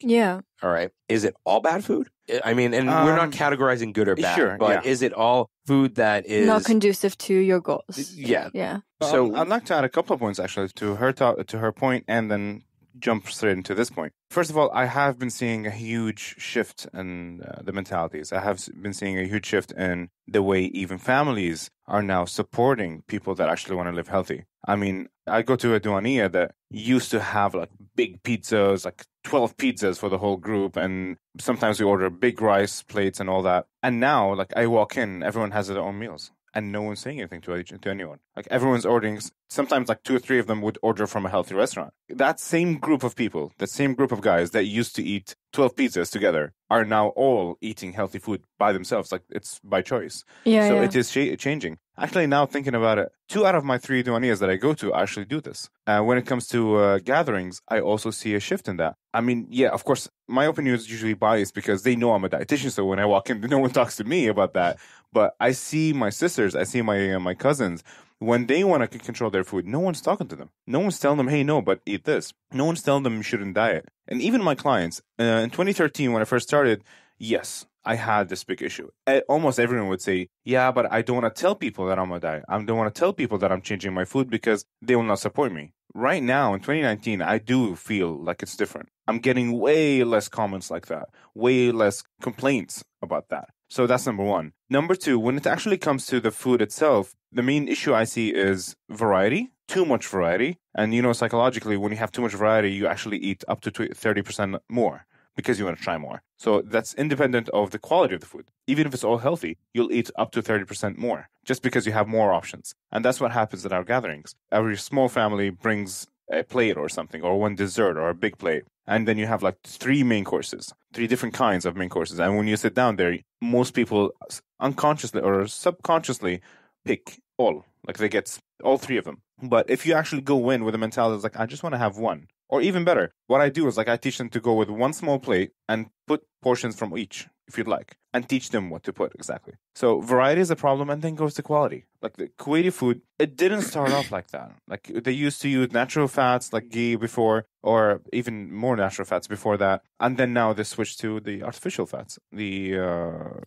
[SPEAKER 2] All right. Is it all bad food? I mean, and we're not categorizing good or bad, but is it all food that is
[SPEAKER 4] not conducive to your goals?
[SPEAKER 2] Yeah.
[SPEAKER 3] So I'd like to add a couple of points actually to her point, and then jump straight into this point. First of all, I have been seeing a huge shift in the mentalities. I have been seeing a huge shift in the way even families are now supporting people that actually want to live healthy. I mean, I go to a duania that used to have like big pizzas, like 12 pizzas for the whole group, and sometimes we order big rice plates and all that. And now, like, I walk in, everyone has their own meals, and no one's saying anything to anyone. Like, everyone's ordering, sometimes like 2 or 3 of them would order from a healthy restaurant. That same group of people, that same group of guys that used to eat 12 pizzas together are now all eating healthy food by themselves. Like, it's by choice. It is changing. Actually, now thinking about it, 2 out of my 3 duanias that I go to actually do this. When it comes to gatherings, I also see a shift in that. I mean, of course, my opinion is usually biased because they know I'm a dietitian, so when I walk in, no one talks to me about that. But I see my sisters, I see my cousins, when they want to control their food, no one's talking to them. No one's telling them, hey, no, but eat this. No one's telling them you shouldn't diet. And even my clients, in 2013, when I first started, yes, I had this big issue. Almost everyone would say, yeah, but I don't want to tell people that I'm on a diet. I don't want to tell people that I'm changing my food because they will not support me. Right now, in 2019, I do feel like it's different. I'm getting way less comments like that, way less complaints about that. So that's number 1. Number 2, when it actually comes to the food itself, the main issue I see is variety too much variety. And, psychologically, when you have too much variety, you actually eat up to 30% more because you want to try more. So that's independent of the quality of the food. Even if it's all healthy, you'll eat up to 30% more just because you have more options. And that's what happens at our gatherings. Every small family brings a plate or something, or one dessert or a big plate. And then you have like 3 main courses, 3 different kinds of main courses. And when you sit down there, most people unconsciously or subconsciously pick all. Like they get all 3 of them. But if you actually go in with a mentality that's like, I just want to have one. Or even better, what I do is like I teach them to go with one small plate and put portions from each, if you'd like, and teach them what to put exactly. So variety is a problem, and then goes to quality. Like the Kuwaiti food, it didn't start off like that. Like they used to use natural fats like ghee before, or even more natural fats before that. And then now they switched to the artificial fats, the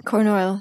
[SPEAKER 4] corn oil,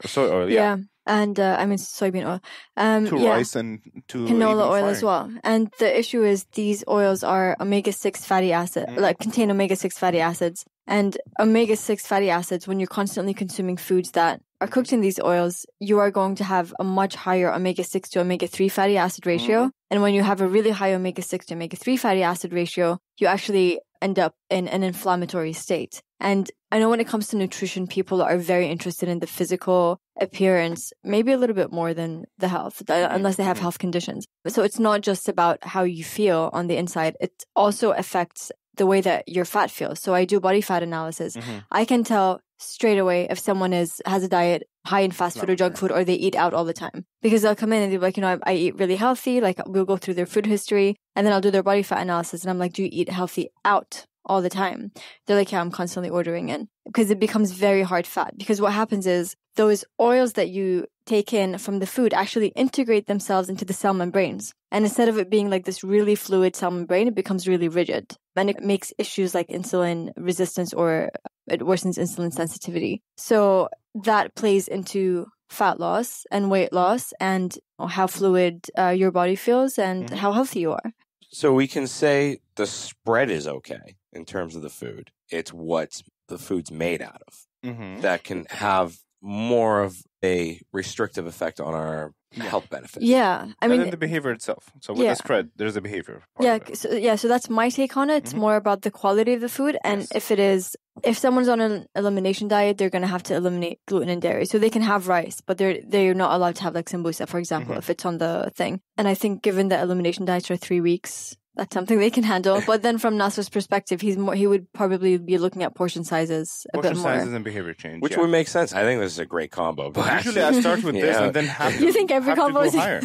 [SPEAKER 3] soy oil, yeah.
[SPEAKER 4] And soybean oil.
[SPEAKER 3] Rice and to
[SPEAKER 4] canola oil as well. And the issue is these oils are omega-6 fatty acid, contain omega-6 fatty acids. And omega-6 fatty acids, when you're constantly consuming foods that are cooked in these oils, you are going to have a much higher omega-6 to omega-3 fatty acid ratio. And when you have a really high omega-6 to omega-3 fatty acid ratio, you actually end up in an inflammatory state. And I know when it comes to nutrition, people are very interested in the physical appearance, maybe a little bit more than the health, unless they have health conditions. So it's not just about how you feel on the inside. It also affects the way that your fat feels. So I do body fat analysis. I can tell straight away if someone has a diet high in fast food or junk food, or they eat out all the time. Because they'll come in and they'll be like, I eat really healthy. Like we'll go through their food history, and then I'll do their body fat analysis. And I'm like, do you eat healthy out all the time? They're like, yeah, I'm constantly ordering in. Because it becomes very hard fat. Because what happens is those oils that you take in from the food actually integrate themselves into the cell membranes. And instead of it being like this really fluid cell membrane, it becomes really rigid. And it makes issues like insulin resistance, or it worsens insulin sensitivity. So that plays into fat loss and weight loss, and how fluid your body feels, and how healthy you are.
[SPEAKER 2] So we can say the spread is okay in terms of the food. It's what the food's made out of that can have more of a restrictive effect on our health benefits.
[SPEAKER 4] Yeah. I mean,
[SPEAKER 3] and then the behavior itself. So with the spread, there's a behavior part.
[SPEAKER 4] So that's my take on it. It's more about the quality of the food. And if someone's on an elimination diet, they're going to have to eliminate gluten and dairy. So they can have rice, but they're not allowed to have like sambusa, for example, if it's on the thing. And I think given that elimination diets are 3 weeks, that's something they can handle. But then from Nasser's perspective, he would probably be looking at portion sizes a bit more.
[SPEAKER 3] Portion sizes and behavior change.
[SPEAKER 2] Which would make sense. I think this is a great combo. But
[SPEAKER 3] usually I start with this and then have to
[SPEAKER 4] You think every combo is
[SPEAKER 3] higher?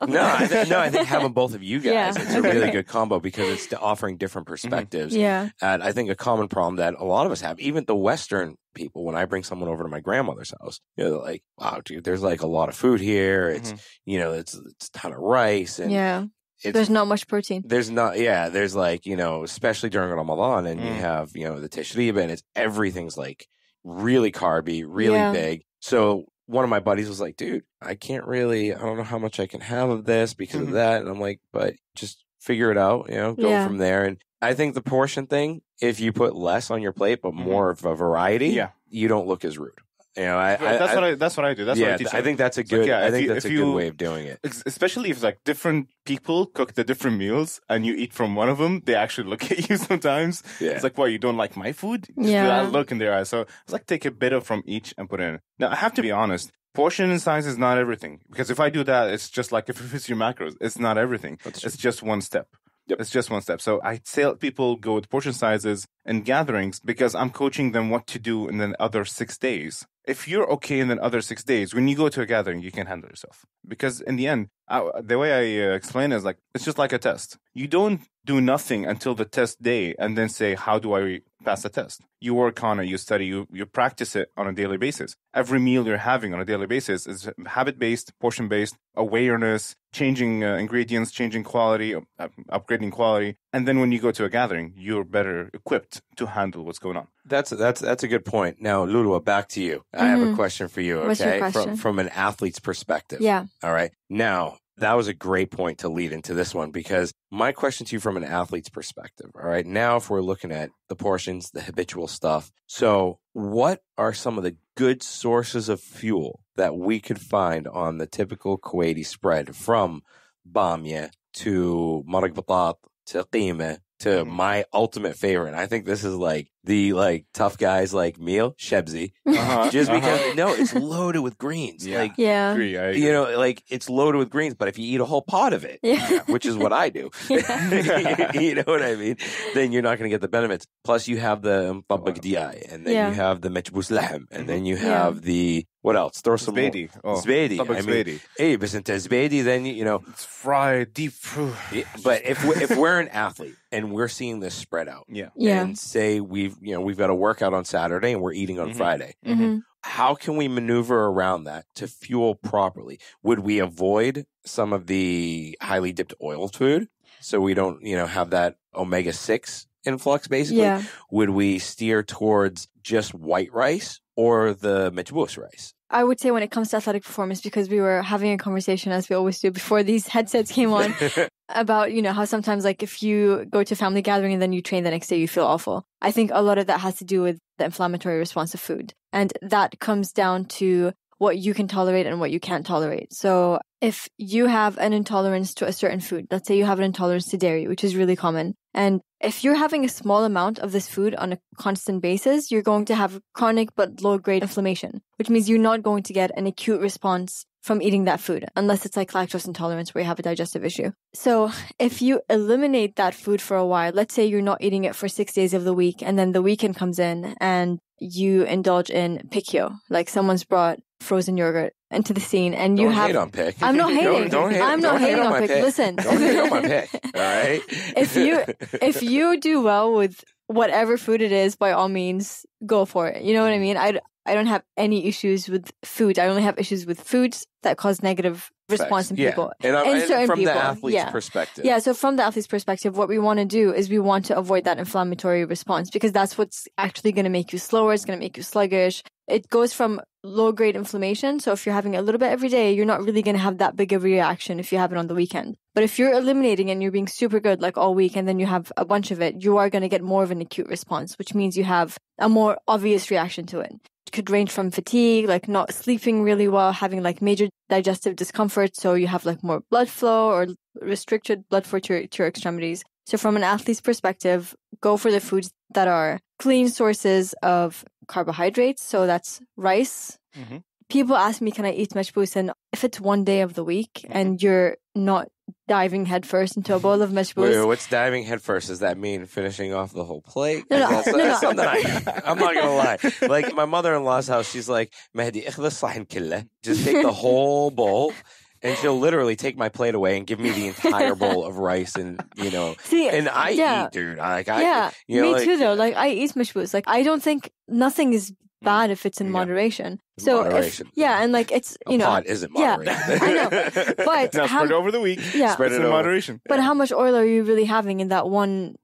[SPEAKER 2] No, I think having both of you guys, it's a really good combo because it's offering different perspectives.
[SPEAKER 4] Yeah.
[SPEAKER 2] And I think a common problem that a lot of us have, even the Western people, when I bring someone over to my grandmother's house, they're like, wow, dude, there's like a lot of food here. It's, it's a ton of rice. And
[SPEAKER 4] there's not much protein.
[SPEAKER 2] There's like, especially during Ramadan, and you have, the tashriba, and everything's like really carby, really big. So one of my buddies was like, dude, I don't know how much I can have of this because of that. And I'm like, but just figure it out, go from there. And I think the portion thing, if you put less on your plate, but more of a variety, you don't look as rude.
[SPEAKER 3] That's what I do. That's what I teach.
[SPEAKER 2] I think that's a good. I think that's a good way of doing it.
[SPEAKER 3] Especially if like different people cook the different meals and you eat from one of them, they actually look at you sometimes. Yeah. It's like, "Why, you don't like my food?" That look in their eyes. So it's like take a bit from each and put it in. Now I have to be honest. Portion size is not everything, because if I do that, it's just like if it's your macros, it's not everything. It's just one step. Yep. It's just one step. So I tell people go with portion sizes and gatherings because I'm coaching them what to do in the other 6 days. If you're okay in the other 6 days, when you go to a gathering, you can handle yourself. Because in the end, the way I explain it is like, it's just like a test. You don't do nothing until the test day and then say, how do I pass the test? You work on it, you study, you practice it on a daily basis. Every meal you're having on a daily basis is habit-based, portion-based, awareness, changing ingredients, changing quality, upgrading quality. And then when you go to a gathering, you're better equipped to handle what's going on.
[SPEAKER 2] That's a good point. Now, Lulwa, back to you. I have a question for you, okay?
[SPEAKER 4] What's your question?
[SPEAKER 2] From an athlete's perspective.
[SPEAKER 4] Yeah.
[SPEAKER 2] All right. Now, that was a great point to lead into this one, because my question to you from an athlete's perspective, all right, now if we're looking at the portions, the habitual stuff, so what are some of the good sources of fuel that we could find on the typical Kuwaiti spread from bamia to maraq batat to qima to my ultimate favorite. I think this is like the tough guys like meal, shebzi. Just because no, it's loaded with greens.
[SPEAKER 3] Yeah.
[SPEAKER 2] Like
[SPEAKER 3] I agree.
[SPEAKER 2] you know, like it's loaded with greens, but if you eat a whole pot of it, which is what I do, you know what I mean, then you're not going to get the benefits. Plus you have the mtabak diai, and then you have the mechbous lahm, and then you have the what else? Throw some
[SPEAKER 3] Zbedi.
[SPEAKER 2] Zbedi. I mean, hey, but since Zbedi, then you know
[SPEAKER 3] it's fried deep.
[SPEAKER 2] But if we're an athlete and we're seeing this spread out, and say we've got a workout on Saturday and we're eating on Friday, how can we maneuver around that to fuel properly? Would we avoid some of the highly dipped oil food so we don't have that omega-6 influx? Basically, would we steer towards just white rice or the mechbous rice?
[SPEAKER 4] I would say when it comes to athletic performance, because we were having a conversation, as we always do before these headsets came on, about, how sometimes like if you go to a family gathering and then you train the next day, you feel awful. I think a lot of that has to do with the inflammatory response of food. And that comes down to what you can tolerate and what you can't tolerate. So if you have an intolerance to a certain food, let's say you have an intolerance to dairy, which is really common, and if you're having a small amount of this food on a constant basis, you're going to have chronic but low-grade inflammation, which means you're not going to get an acute response from eating that food, unless it's like lactose intolerance where you have a digestive issue. So if you eliminate that food for a while, let's say you're not eating it for 6 days of the week, and then the weekend comes in and you indulge in pikyo, like someone's brought frozen yogurt into the scene, and you
[SPEAKER 2] hate on pick.
[SPEAKER 4] I'm not hating. I'm not hating on pick. Listen,
[SPEAKER 2] don't hate on my pick. All right.
[SPEAKER 4] If you do well with whatever food it is, by all means, go for it. You know what I mean? I don't have any issues with food. I only have issues with foods that cause negative response in people.
[SPEAKER 2] And
[SPEAKER 4] certain
[SPEAKER 2] from
[SPEAKER 4] people.
[SPEAKER 2] The athlete's perspective.
[SPEAKER 4] Yeah, so from the athlete's perspective, what we want to do is we want to avoid that inflammatory response, because that's what's actually going to make you slower. It's going to make you sluggish. It goes from low-grade inflammation. So if you're having a little bit every day, you're not really going to have that big of a reaction if you have it on the weekend. But if you're eliminating and you're being super good like all week, and then you have a bunch of it, you are going to get more of an acute response, which means you have a more obvious reaction to it. It could range from fatigue, like not sleeping really well, having like major digestive discomfort. So you have like more blood flow or restricted blood flow to your extremities. So from an athlete's perspective, go for the foods that are clean sources of carbohydrates. So that's rice. People ask me, can I eat mechbous? And if it's one day of the week and you're not diving headfirst into a bowl of mechbous.
[SPEAKER 2] Wait, what's diving headfirst? Does that mean finishing off the whole plate?
[SPEAKER 4] No.
[SPEAKER 2] That's something I'm not going to lie. Like my mother-in-law's house, she's like, Mahdi, just take the whole bowl. And she'll literally take my plate away and give me the entire bowl of rice, and
[SPEAKER 4] See,
[SPEAKER 2] and I eat, dude.
[SPEAKER 4] Me too, though. Like I eat mechbous. Like I don't think nothing is bad if it's in moderation. So and like it's
[SPEAKER 2] pot isn't moderated.
[SPEAKER 4] I know, but
[SPEAKER 3] now spread it over the week.
[SPEAKER 2] Spread it
[SPEAKER 3] in moderation.
[SPEAKER 4] But how much oil are you really having in that one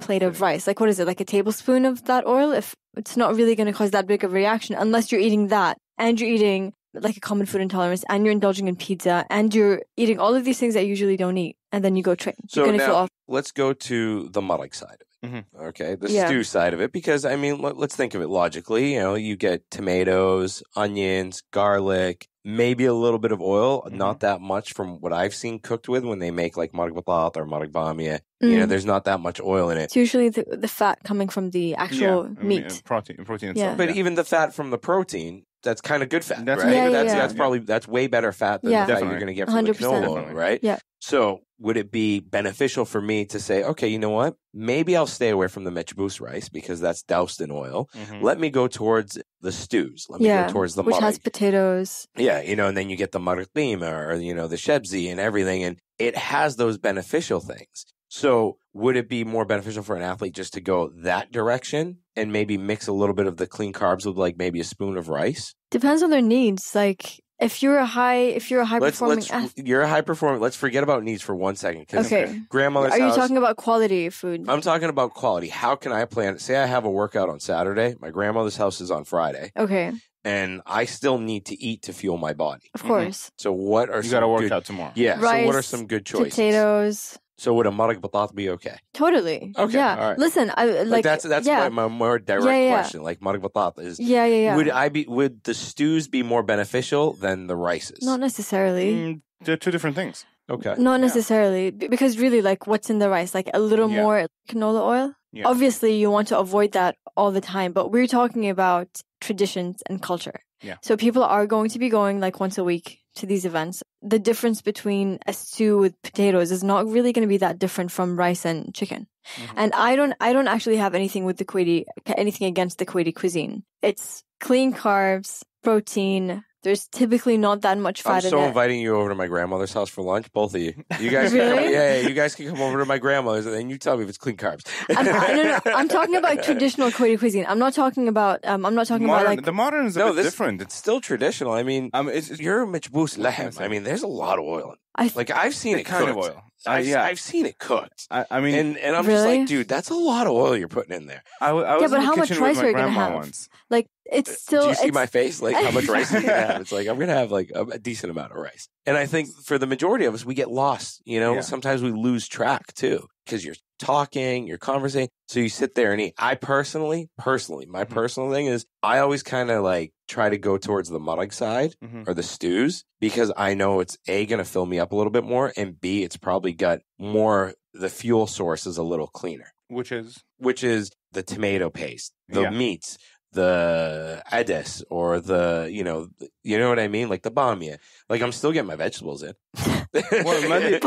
[SPEAKER 4] plate of rice? Like what is it? Like a tablespoon of that oil? If it's not really going to cause that big of a reaction, unless you're eating that and you're eating like a common food intolerance, and you're indulging in pizza, and you're eating all of these things that you usually don't eat, and then you go train.
[SPEAKER 2] So now, let's go to the maraq side of it. Okay, the stew side of it, because I mean, let's think of it logically. You get tomatoes, onions, garlic, maybe a little bit of oil, not that much from what I've seen cooked with when they make like maraq batat or maraq bamia. There's not that much oil in it.
[SPEAKER 4] It's usually the fat coming from the actual meat.
[SPEAKER 3] Protein itself.
[SPEAKER 2] But even the fat from the protein, that's kind of good fat,
[SPEAKER 3] that's
[SPEAKER 2] right? That's probably way better fat than the fat you're going to get from the canola oil, right?
[SPEAKER 4] Yeah.
[SPEAKER 2] So would it be beneficial for me to say, okay, you know what? Maybe I'll stay away from the mechbous rice because that's doused in oil. Let me go towards the stews. Let me go towards the
[SPEAKER 4] which
[SPEAKER 2] maraq.
[SPEAKER 4] Has potatoes.
[SPEAKER 2] Yeah, and then you get the maraq qima or the shebzi and everything, and it has those beneficial things. So would it be more beneficial for an athlete just to go that direction and maybe mix a little bit of the clean carbs with like maybe a spoon of rice?
[SPEAKER 4] Depends on their needs. Like if you're a high performing athlete,
[SPEAKER 2] you're a high performer. Let's forget about needs for 1 second.
[SPEAKER 4] Okay.
[SPEAKER 2] Grandmother's house.
[SPEAKER 4] Are you talking about quality food?
[SPEAKER 2] I'm talking about quality. How can I plan? Say I have a workout on Saturday. My grandmother's house is on Friday.
[SPEAKER 4] Okay.
[SPEAKER 2] And I still need to eat to fuel my body.
[SPEAKER 4] Of course.
[SPEAKER 2] So what are
[SPEAKER 3] you got to work out tomorrow?
[SPEAKER 2] Yeah.
[SPEAKER 4] Rice,
[SPEAKER 2] so what are some good choices?
[SPEAKER 4] Potatoes.
[SPEAKER 2] So would a maraq batat be okay?
[SPEAKER 4] Totally.
[SPEAKER 2] Okay.
[SPEAKER 4] Yeah.
[SPEAKER 2] All right.
[SPEAKER 4] Listen,
[SPEAKER 2] that's my more direct question. Like maraq batat is.
[SPEAKER 4] Yeah.
[SPEAKER 2] Would the stews be more beneficial than the rices?
[SPEAKER 4] Not necessarily.
[SPEAKER 3] They're two different things.
[SPEAKER 2] Okay.
[SPEAKER 4] Not necessarily, because really, like, what's in the rice? Like a little more canola oil. Yeah. Obviously, you want to avoid that all the time, but we're talking about traditions and culture.
[SPEAKER 3] Yeah.
[SPEAKER 4] So people are going to be going like once a week to these events. The difference between a stew with potatoes is not really going to be that different from rice and chicken. Mm-hmm. And I don't actually have anything with anything against the Kuwaiti cuisine. It's clean carbs, protein. There's typically not that much fat in it.
[SPEAKER 2] I'm so inviting you over to my grandmother's house for lunch, both of you. You guys
[SPEAKER 4] really?
[SPEAKER 2] You guys can come over to my grandmother's and then you tell me if it's clean carbs.
[SPEAKER 4] No. I'm talking about traditional Kuwaiti cuisine. I'm not talking about like
[SPEAKER 3] the modern is a bit different.
[SPEAKER 2] It's still traditional. I mean, you're majboos lahem. I mean, there's a lot of oil. I've seen it
[SPEAKER 3] kind
[SPEAKER 2] cooked.
[SPEAKER 3] of oil.
[SPEAKER 2] I've seen it cooked.
[SPEAKER 3] I mean,
[SPEAKER 2] and I'm just like, dude, that's a lot of oil you're putting in there.
[SPEAKER 3] I was
[SPEAKER 4] but
[SPEAKER 3] in
[SPEAKER 4] how
[SPEAKER 3] the
[SPEAKER 4] much
[SPEAKER 3] kitchen
[SPEAKER 4] rice
[SPEAKER 3] with
[SPEAKER 4] are
[SPEAKER 3] my
[SPEAKER 4] you gonna
[SPEAKER 3] grandma
[SPEAKER 4] have?
[SPEAKER 3] once.
[SPEAKER 4] Like, it's still.
[SPEAKER 2] Do you see my face? Like, how much rice are you gonna have? It's like I'm gonna have like a decent amount of rice. And I think for the majority of us, we get lost. You know, sometimes we lose track too because you're talking, you're conversing. So you sit there and eat. I personally, my personal thing is I always kind of like try to go towards the marag side or the stews because I know it's A, going to fill me up a little bit more, and B, it's probably got more, the fuel source is a little cleaner.
[SPEAKER 3] Which is
[SPEAKER 2] the tomato paste, the meats, the ades, or you know what I mean? Like the bamia. Like I'm still getting my vegetables in.
[SPEAKER 3] Well, Mahdi,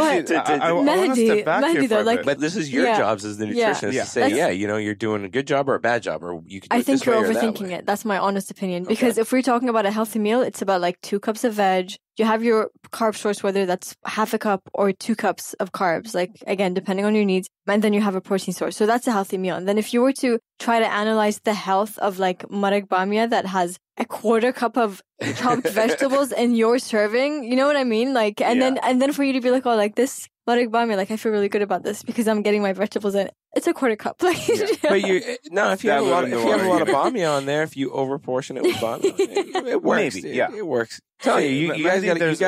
[SPEAKER 2] but this is your jobs as the nutritionist to say, you're doing a good job or a bad job, or you can do
[SPEAKER 4] I think you're overthinking it. That's my honest opinion. Because if we're talking about a healthy meal, it's about like 2 cups of veg. You have your carb source, whether that's half a cup or 2 cups of carbs, like again, depending on your needs. And then you have a protein source. So that's a healthy meal. And then if you were to try to analyze the health of like marag bamia that has a 1/4 cup of chopped vegetables in your serving, you know what I mean? Like, and then for you to be like, oh, like this marag bamia, like I feel really good about this because I'm getting my vegetables in. It's a 1/4 cup. Like,
[SPEAKER 2] but if you have a lot of bamia on there, if you overportion it with bamia, it works.
[SPEAKER 3] Maybe,
[SPEAKER 2] it works. Tell you guys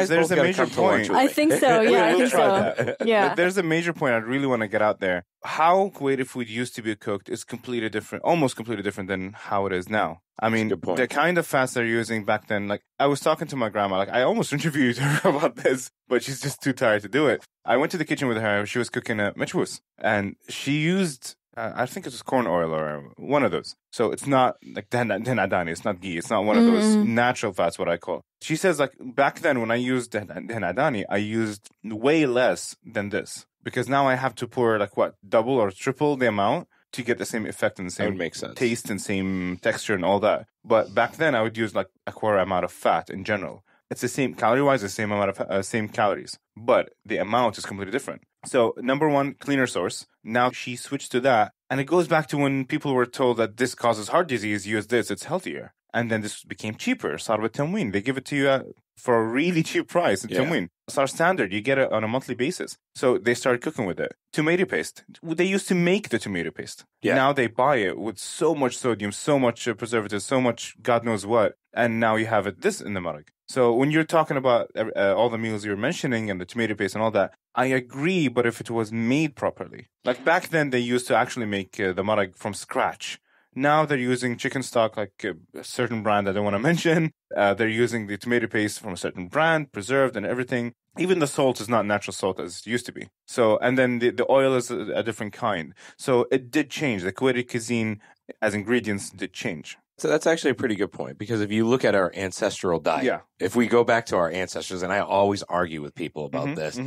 [SPEAKER 2] both got to come to lunch with me.
[SPEAKER 4] I think so. Yeah, I think so. Yeah.
[SPEAKER 3] But there's a major point I really want to get out there. How Kuwaiti food used to be cooked is completely different, almost completely different than how it is now. I mean, the kind of fats they're using back then, like I was talking to my grandma, like I almost interviewed her about this, but she's just too tired to do it. I went to the kitchen with her. She was cooking a mechbous, and she used, I think it was corn oil or one of those. So it's not like adani, it's not ghee, it's not one of those natural fats, what I call. She says like back then when I used adani, I used way less than this because now I have to pour like double or triple the amount to get the same effect and the same taste and same texture and all that. But back then I would use like a 1/4 amount of fat in general. It's the same calorie-wise, the same amount of same calories, but the amount is completely different. So number one, cleaner source. Now she switched to that, and it goes back to when people were told that this causes heart disease. Use this; it's healthier. And then this became cheaper. Sarwa Tamween. They give it to you for a really cheap price in Tamween. It's our standard. You get it on a monthly basis. So they started cooking with it. Tomato paste. They used to make the tomato paste. Yeah. Now they buy it with so much sodium, so much preservatives, so much God knows what. And now you have this in the marag. So when you're talking about all the meals you're mentioning and the tomato paste and all that, I agree, but if it was made properly. Like back then, they used to actually make the marag from scratch. Now they're using chicken stock, like a certain brand I don't want to mention. They're using the tomato paste from a certain brand, preserved and everything. Even the salt is not natural salt as it used to be. So, and then the oil is a different kind. So it did change. The Kuwaiti cuisine as ingredients did change.
[SPEAKER 2] So that's actually a pretty good point because if you look at our ancestral diet, if we go back to our ancestors, and I always argue with people about this,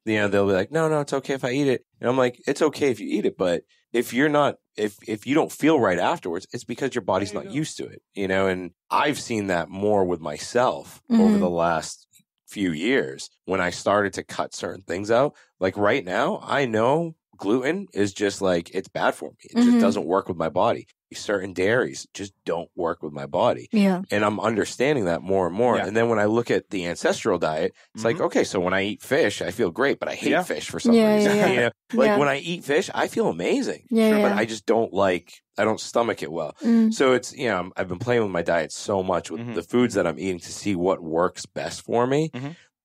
[SPEAKER 2] they'll be like, no, it's okay if I eat it. And I'm like, it's okay if you eat it, but if you're not, if you don't feel right afterwards, it's because your body's not used to it, and I've seen that more with myself over the last few years when I started to cut certain things out. Like right now, I know gluten is just like, it's bad for me. It just doesn't work with my body. Certain dairies just don't work with my body. Yeah. And I'm understanding that more and more. Yeah. And then when I look at the ancestral diet, it's like, okay, so when I eat fish, I feel great, but I hate fish for some reason.
[SPEAKER 4] Yeah.
[SPEAKER 2] When I eat fish, I feel amazing. But I just don't I don't stomach it well. So it's, I've been playing with my diet so much with the foods that I'm eating to see what works best for me.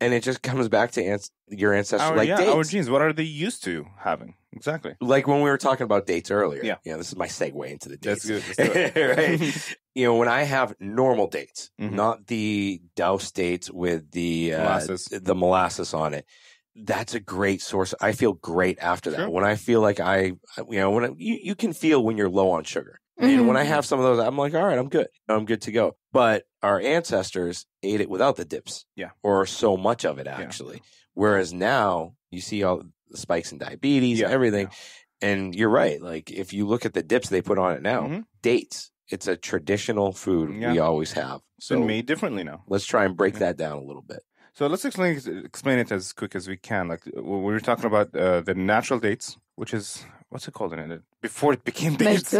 [SPEAKER 2] And it just comes back to your ancestors, dates.
[SPEAKER 3] Our genes. What are they used to having? Exactly.
[SPEAKER 2] Like when we were talking about dates earlier.
[SPEAKER 3] Yeah.
[SPEAKER 2] This is my segue into the dates.
[SPEAKER 3] That's good.
[SPEAKER 2] Right? When I have normal dates, not the douse dates with the molasses on it, that's a great source. I feel great after that.
[SPEAKER 3] Sure.
[SPEAKER 2] When I feel like you can feel when you're low on sugar. And when I have some of those, I'm like, all right, I'm good. I'm good to go. But our ancestors ate it without the dips.
[SPEAKER 3] Yeah.
[SPEAKER 2] Or so much of it, actually. Yeah. Whereas now, you see all the spikes in diabetes, everything. Yeah. And you're right. Like, if you look at the dips they put on it now, dates, it's a traditional food we always have.
[SPEAKER 3] So it's been made differently now.
[SPEAKER 2] Let's try and break that down a little bit.
[SPEAKER 3] So let's explain it as quick as we can. Like, we were talking about the natural dates, which is, what's it called in it? Before it became dates.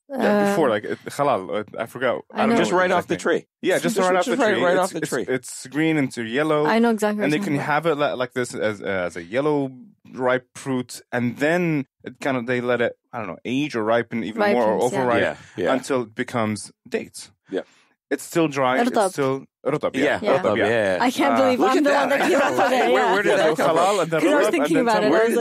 [SPEAKER 3] Before, like, halal, I forgot.
[SPEAKER 4] I know.
[SPEAKER 2] Just right off the tree.
[SPEAKER 3] Yeah, just right off the tree.
[SPEAKER 2] Right off the tree.
[SPEAKER 3] It's green into yellow.
[SPEAKER 4] I know exactly.
[SPEAKER 3] And they can have it like this as a yellow ripe fruit, and then they let it, I don't know, age or ripen even more or overripe until it becomes dates.
[SPEAKER 2] Yeah.
[SPEAKER 3] It's still dry. It's still rutab.
[SPEAKER 2] Yeah.
[SPEAKER 4] I can't believe I'm the one that came up with it.
[SPEAKER 2] Where did that come from?
[SPEAKER 4] Because I was thinking about it.
[SPEAKER 2] Where did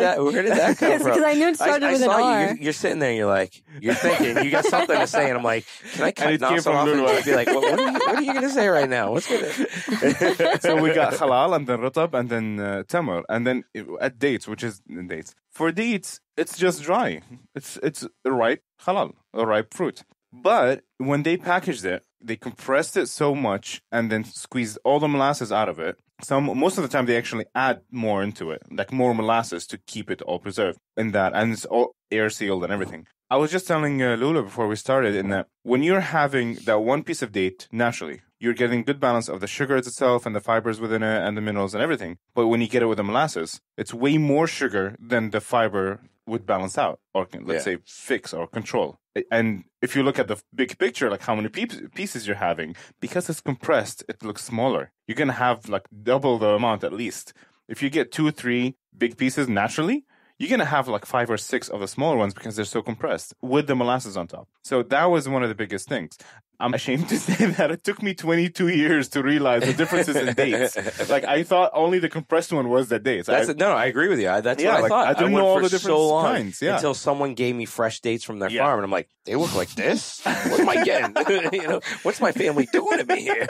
[SPEAKER 2] that come from?
[SPEAKER 4] Because I knew it started with an R.
[SPEAKER 2] You're sitting there and you're thinking, you got something to say, and I'm like, can I cut Nasser off and just be like, what are you going to say right now? What's going to...
[SPEAKER 3] So we got halal and then rutab and then tamar. And then at dates, which is dates. For dates, it's just dry. It's ripe halal, a ripe fruit. But when they packaged it, they compressed it so much and then squeezed all the molasses out of it. Most of the time, they actually add more into it, like more molasses to keep it all preserved in that. And it's all air sealed and everything. I was just telling Lula before we started in that when you're having that one piece of date, naturally, you're getting good balance of the sugar itself and the fibers within it and the minerals and everything. But when you get it with the molasses, it's way more sugar than the fiber would balance out or let's say fix or control. And if you look at the big picture, like how many pieces you're having, because it's compressed, it looks smaller. You're going to have like double the amount at least. If you get 2 or 3 big pieces naturally, you're going to have like 5 or 6 of the smaller ones because they're so compressed with the molasses on top. So that was one of the biggest things. I'm ashamed to say that it took me 22 years to realize the differences in dates. Like, I thought only the compressed one was the dates.
[SPEAKER 2] No, I agree with you. That's what I thought.
[SPEAKER 3] I didn't know all the different kinds. Yeah.
[SPEAKER 2] Until someone gave me fresh dates from their farm, and I'm like, they look like this? What am I getting? What's my family doing to me here?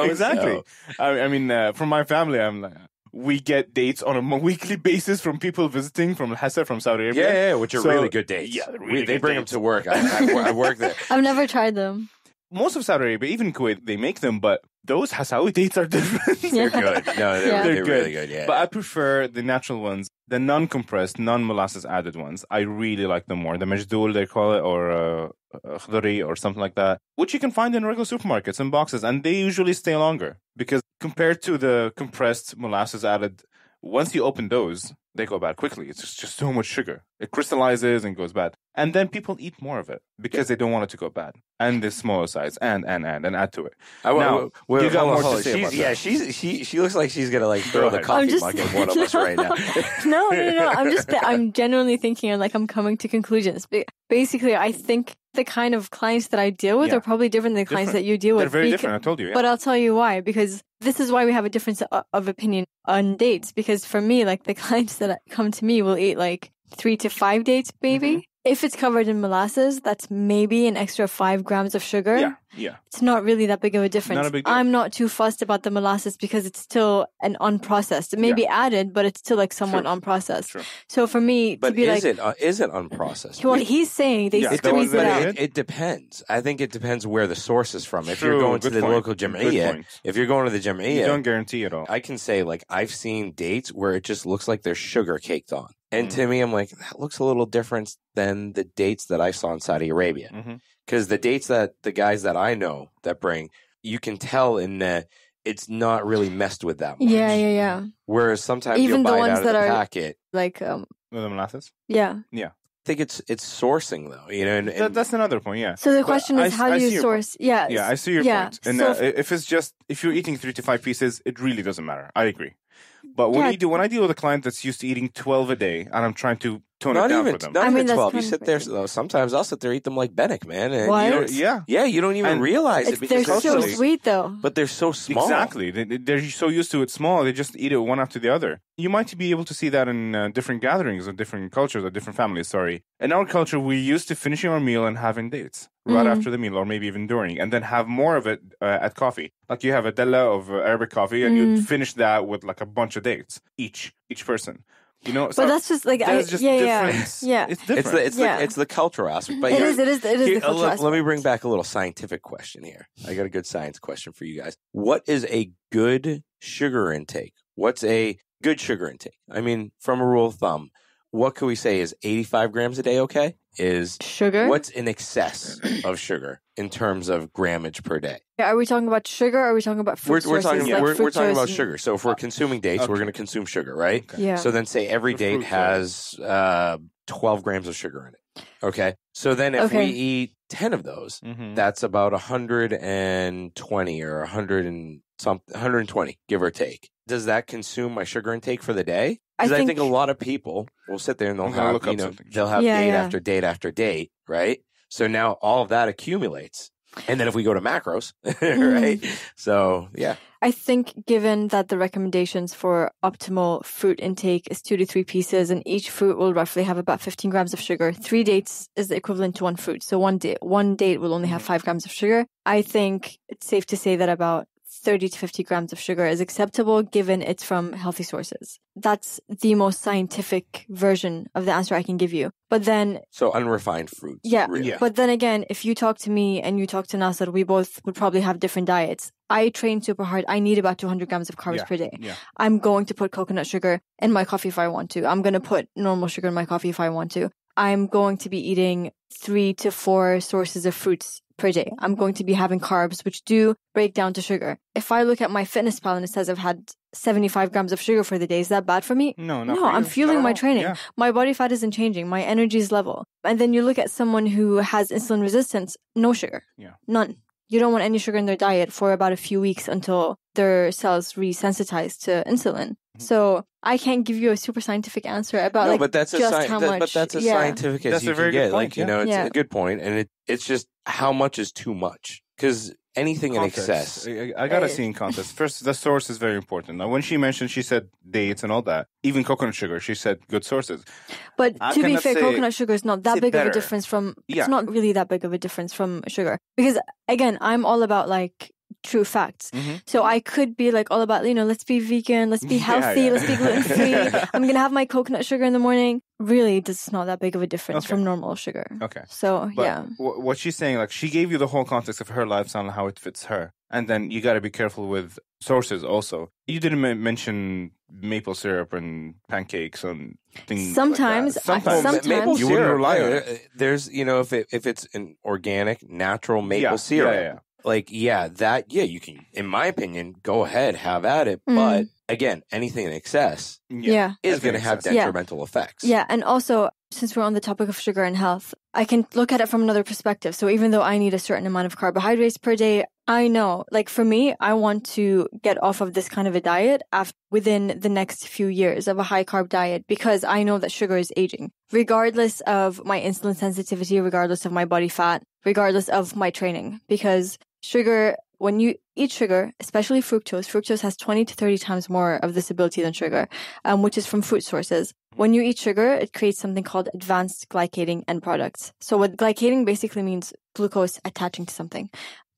[SPEAKER 3] Exactly. So. I mean, from my family, I'm like... We get dates on a weekly basis from people visiting from Nasser, from Saudi Arabia.
[SPEAKER 2] Yeah, which are really good dates. Yeah, they bring them to work. I work there.
[SPEAKER 4] I've never tried them.
[SPEAKER 3] Most of Saudi Arabia, even Kuwait, they make them, but those Hassawi dates are different.
[SPEAKER 2] They're good. No, they're really good, yeah.
[SPEAKER 3] But I prefer the natural ones, the non-compressed, non-molasses added ones. I really like them more. The majdoul, they call it, or khdari, or something like that, which you can find in regular supermarkets and boxes, and they usually stay longer. Because compared to the compressed molasses added, once you open those, they go bad quickly. It's just so much sugar. It crystallizes and goes bad. And then people eat more of it because they don't want it to go bad. And the smaller size, and add to it.
[SPEAKER 2] Now,
[SPEAKER 3] you got more to say about that.
[SPEAKER 2] She looks like she's going to throw the coffee mug at one of us right now.
[SPEAKER 4] No. I'm genuinely thinking, I'm coming to conclusions. Basically, I think the kind of clients that I deal with are probably different than the clients that you deal with.
[SPEAKER 3] They're very different, I told you. Yeah.
[SPEAKER 4] But I'll tell you why. Because this is why we have a difference of opinion on dates. Because for me, the clients that come to me will eat 3 to 5 dates, maybe. Mm-hmm. If it's covered in molasses, that's maybe an extra 5 grams of sugar.
[SPEAKER 3] Yeah.
[SPEAKER 4] It's not really that big of a difference.
[SPEAKER 3] Not a big deal.
[SPEAKER 4] I'm not too fussed about the molasses because it's still an unprocessed. It may be added, but it's still somewhat unprocessed.
[SPEAKER 3] Sure.
[SPEAKER 4] So for me,
[SPEAKER 2] but
[SPEAKER 4] to be
[SPEAKER 2] is it unprocessed?
[SPEAKER 4] Well, he's saying they squeeze it out.
[SPEAKER 2] It depends. I think it depends where the source is from. If you're going to the local jam'iyya, you don't
[SPEAKER 3] guarantee it all.
[SPEAKER 2] I can say I've seen dates where it just looks like there's sugar caked on. And to me, I'm like, that looks a little different than the dates that I saw in Saudi Arabia. Because the dates that the guys that I know that bring, you can tell in that it's not really messed with that much.
[SPEAKER 4] Yeah.
[SPEAKER 2] Whereas sometimes
[SPEAKER 4] even
[SPEAKER 2] you'll buy
[SPEAKER 4] the ones
[SPEAKER 2] it out of
[SPEAKER 4] that
[SPEAKER 2] the
[SPEAKER 4] are
[SPEAKER 2] packet.
[SPEAKER 3] With the molasses?
[SPEAKER 4] Yeah.
[SPEAKER 3] Yeah.
[SPEAKER 2] I think it's sourcing though, and
[SPEAKER 3] that's another point. Yeah.
[SPEAKER 4] So the question is, how do you source?
[SPEAKER 3] Yeah, I see your point. And if you're eating 3 to 5 pieces, it really doesn't matter. I agree. But when I deal with a client that's used to eating 12 a day, and I'm trying to tone it down for them.
[SPEAKER 2] Not even 12. You sit there. Sometimes I'll sit there, eat them like Bennick, man. And
[SPEAKER 4] what?
[SPEAKER 2] You don't even realize it because
[SPEAKER 4] they're so sweet, though.
[SPEAKER 2] But they're so small.
[SPEAKER 3] Exactly. They're so used to it small. They just eat it one after the other. You might be able to see that in different gatherings or different cultures or different families. Sorry. In our culture, we used to finishing our meal and having dates right after the meal, or maybe even during, and then have more of it at coffee. Like you have a della of Arabic coffee, and you'd finish that with like a bunch of dates each person. You know, so
[SPEAKER 4] but that's just like
[SPEAKER 3] it's different.
[SPEAKER 2] It's the cultural aspect. But
[SPEAKER 4] it is the cultural aspect.
[SPEAKER 2] Let me bring back a little scientific question here. I got a good science question for you guys. What is a good sugar intake? What's a good sugar intake? I mean, from a rule of thumb, what could we say is 85 grams a day okay? Is
[SPEAKER 4] sugar?
[SPEAKER 2] What's in excess of sugar in terms of grammage per day?
[SPEAKER 4] Are we talking about sugar or are we talking about fruit
[SPEAKER 2] we're
[SPEAKER 4] sources?
[SPEAKER 2] We're talking about sugar. So if we're consuming dates, we're going to consume sugar, right?
[SPEAKER 3] Okay.
[SPEAKER 4] Yeah.
[SPEAKER 2] So then say every date has 12 grams of sugar in it. Okay. So then if we eat 10 of those, that's about 120 or 120, give or take. Does that consume my sugar intake for the day? Because I think a lot of people will sit there and they'll have date after date after date, right? So now all of that accumulates. And then if we go to macros, right? So, yeah.
[SPEAKER 4] I think given that the recommendations for optimal fruit intake is 2 to 3 pieces, and each fruit will roughly have about 15 grams of sugar, 3 dates is the equivalent to 1 fruit. So one date will only have 5 grams of sugar. I think it's safe to say that about 30 to 50 grams of sugar is acceptable given it's from healthy sources. That's the most scientific version of the answer I can give you. But then...
[SPEAKER 2] So unrefined fruits.
[SPEAKER 4] Yeah.
[SPEAKER 2] Really.
[SPEAKER 4] Yeah. But then again, if you talk to me and you talk to Nasser, we both would probably have different diets. I train super hard. I need about 200 grams of carbs per day.
[SPEAKER 3] Yeah.
[SPEAKER 4] I'm going to put coconut sugar in my coffee if I want to. I'm going to put normal sugar in my coffee if I want to. I'm going to be eating 3 to 4 sources of fruits per day. I'm going to be having carbs, which do break down to sugar. If I look at my fitness pal and it says I've had 75 grams of sugar for the day, is that bad for me?
[SPEAKER 3] No,
[SPEAKER 4] I'm fueling my training.
[SPEAKER 3] Yeah.
[SPEAKER 4] My body fat isn't changing. My energy is level. And then you look at someone who has insulin resistance, no sugar.
[SPEAKER 3] Yeah.
[SPEAKER 4] None. You don't want any sugar in their diet for about a few weeks until their cells resensitize to insulin. So I can't give you a super scientific answer about
[SPEAKER 2] but that's
[SPEAKER 4] how much.
[SPEAKER 2] But that's as scientific as you can get.
[SPEAKER 3] Point,
[SPEAKER 2] it's a good point, and it's just how much is too much, because anything
[SPEAKER 3] context.
[SPEAKER 2] In excess.
[SPEAKER 3] I gotta see in context. First, the source is very important. Now, when she said dates and all that, even coconut sugar, she said good sources.
[SPEAKER 4] But to be fair, coconut sugar is not that big of a difference from. It's not really that big of a difference from sugar, because again, I'm all about true facts. So I could be all about, let's be vegan, let's be healthy, let's be gluten-free. I'm going to have my coconut sugar in the morning. Really, this is not that big of a difference from normal sugar.
[SPEAKER 3] Okay.
[SPEAKER 4] So,
[SPEAKER 3] but what she's saying, she gave you the whole context of her lifestyle and how it fits her. And then you got to be careful with sources also. You didn't mention maple syrup and pancakes and things
[SPEAKER 4] sometimes,
[SPEAKER 3] like that. Sometimes.
[SPEAKER 2] Maple
[SPEAKER 3] you
[SPEAKER 2] syrup,
[SPEAKER 3] wouldn't rely on it.
[SPEAKER 2] There's, if it's an organic, natural maple syrup. You can, in my opinion, go ahead, have at it. But again, anything in excess is going to have detrimental effects.
[SPEAKER 4] Yeah. And also, since we're on the topic of sugar and health, I can look at it from another perspective. So even though I need a certain amount of carbohydrates per day, I know, for me, I want to get off of this kind of a diet within the next few years of a high carb diet, because I know that sugar is aging. Regardless of my insulin sensitivity, regardless of my body fat, regardless of my training, because sugar, when you eat sugar, especially fructose has 20 to 30 times more of this ability than sugar, which is from fruit sources. When you eat sugar, it creates something called advanced glycating end products. So what glycating basically means, glucose attaching to something.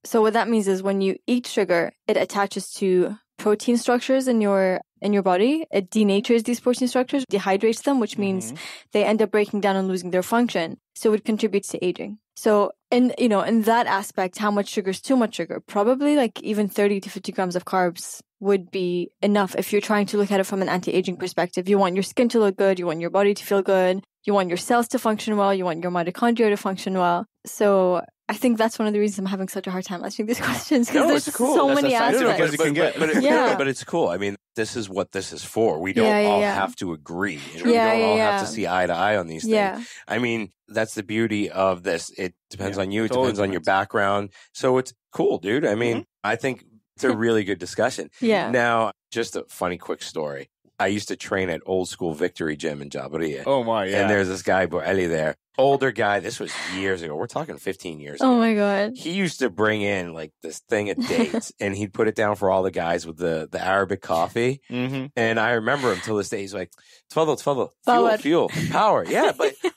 [SPEAKER 4] So what that means is when you eat sugar, it attaches to protein structures in your body. It denatures these protein structures, dehydrates them, which means they end up breaking down and losing their function. So it contributes to aging. So in that aspect, how much sugar is too much sugar? Probably even 30 to 50 grams of carbs would be enough if you're trying to look at it from an anti-aging perspective. You want your skin to look good. You want your body to feel good. You want your cells to function well. You want your mitochondria to function well. So I think that's one of the reasons I'm having such a hard time answering these questions, because there's so many aspects.
[SPEAKER 2] But it's cool. I mean, this is what this is for. We don't all have to agree. We don't all have to see eye to eye on these things.
[SPEAKER 4] Yeah.
[SPEAKER 2] I mean, that's the beauty of this. It depends on you. It depends on your background. So it's cool, dude. I mean, I think it's a really good discussion.
[SPEAKER 4] Yeah.
[SPEAKER 2] Now, just a funny quick story. I used to train at Old School Victory Gym in Jabaria.
[SPEAKER 3] Oh my, yeah.
[SPEAKER 2] And there's this guy, Boeli, there. Older guy. This was years ago. We're talking 15 years ago.
[SPEAKER 4] Oh my God.
[SPEAKER 2] He used to bring in like this thing of dates and he'd put it down for all the guys with the Arabic coffee.
[SPEAKER 3] Mm-hmm.
[SPEAKER 2] And I remember him till this day. He's like, tfadal,
[SPEAKER 4] Power.
[SPEAKER 2] fuel, power. Yeah,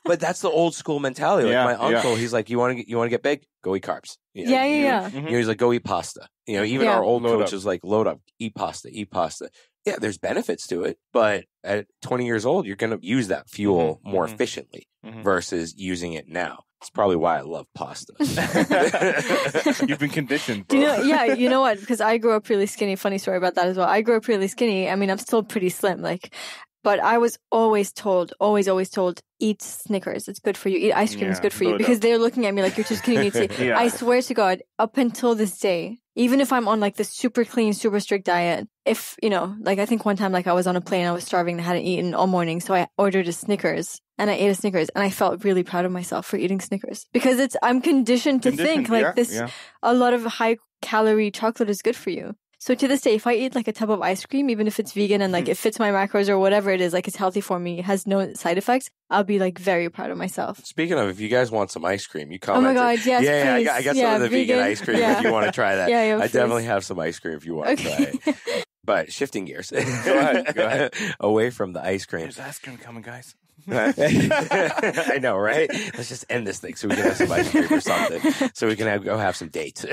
[SPEAKER 2] but that's the old school mentality. Like my uncle, he's like, you want to get big? Go eat carbs. You know,
[SPEAKER 4] Yeah.
[SPEAKER 2] You know, he's like, go eat pasta. You know, even our old coach was like, load up, eat pasta. Yeah, there's benefits to it, but at 20 years old, you're going to use that fuel more efficiently versus using it now. It's probably why I love pasta.
[SPEAKER 3] You've been conditioned, bro.
[SPEAKER 4] You know what? Because I grew up really skinny. Funny story about that as well. I grew up really skinny. I mean, I'm still pretty slim, but I was always told, eat Snickers. It's good for you. Eat ice cream. It's good for you. Because they're looking at me like you're too skinny to eat. I swear to God, up until this day, even if I'm on like this super clean, super strict diet, if, you know, like I think one time like I was on a plane, I was starving and hadn't eaten all morning. So I ordered a Snickers and I ate a Snickers and I felt really proud of myself for eating Snickers because I'm conditioned to think like a lot of high calorie chocolate is good for you. So to this day, if I eat like a tub of ice cream, even if it's vegan and like it fits my macros or whatever it is, like it's healthy for me, has no side effects, I'll be like very proud of myself.
[SPEAKER 2] Speaking of, if you guys want some ice cream, you comment.
[SPEAKER 4] Oh my God, yes, please.
[SPEAKER 2] I got some of the vegan ice cream if you want to try that.
[SPEAKER 4] I
[SPEAKER 2] definitely have some ice cream if you want to try it. But shifting gears. Go ahead. Away from the ice cream.
[SPEAKER 3] There's ice cream coming, guys.
[SPEAKER 2] I know, right? Let's just end this thing so we can have some ice cream or something. So we can go have some dates.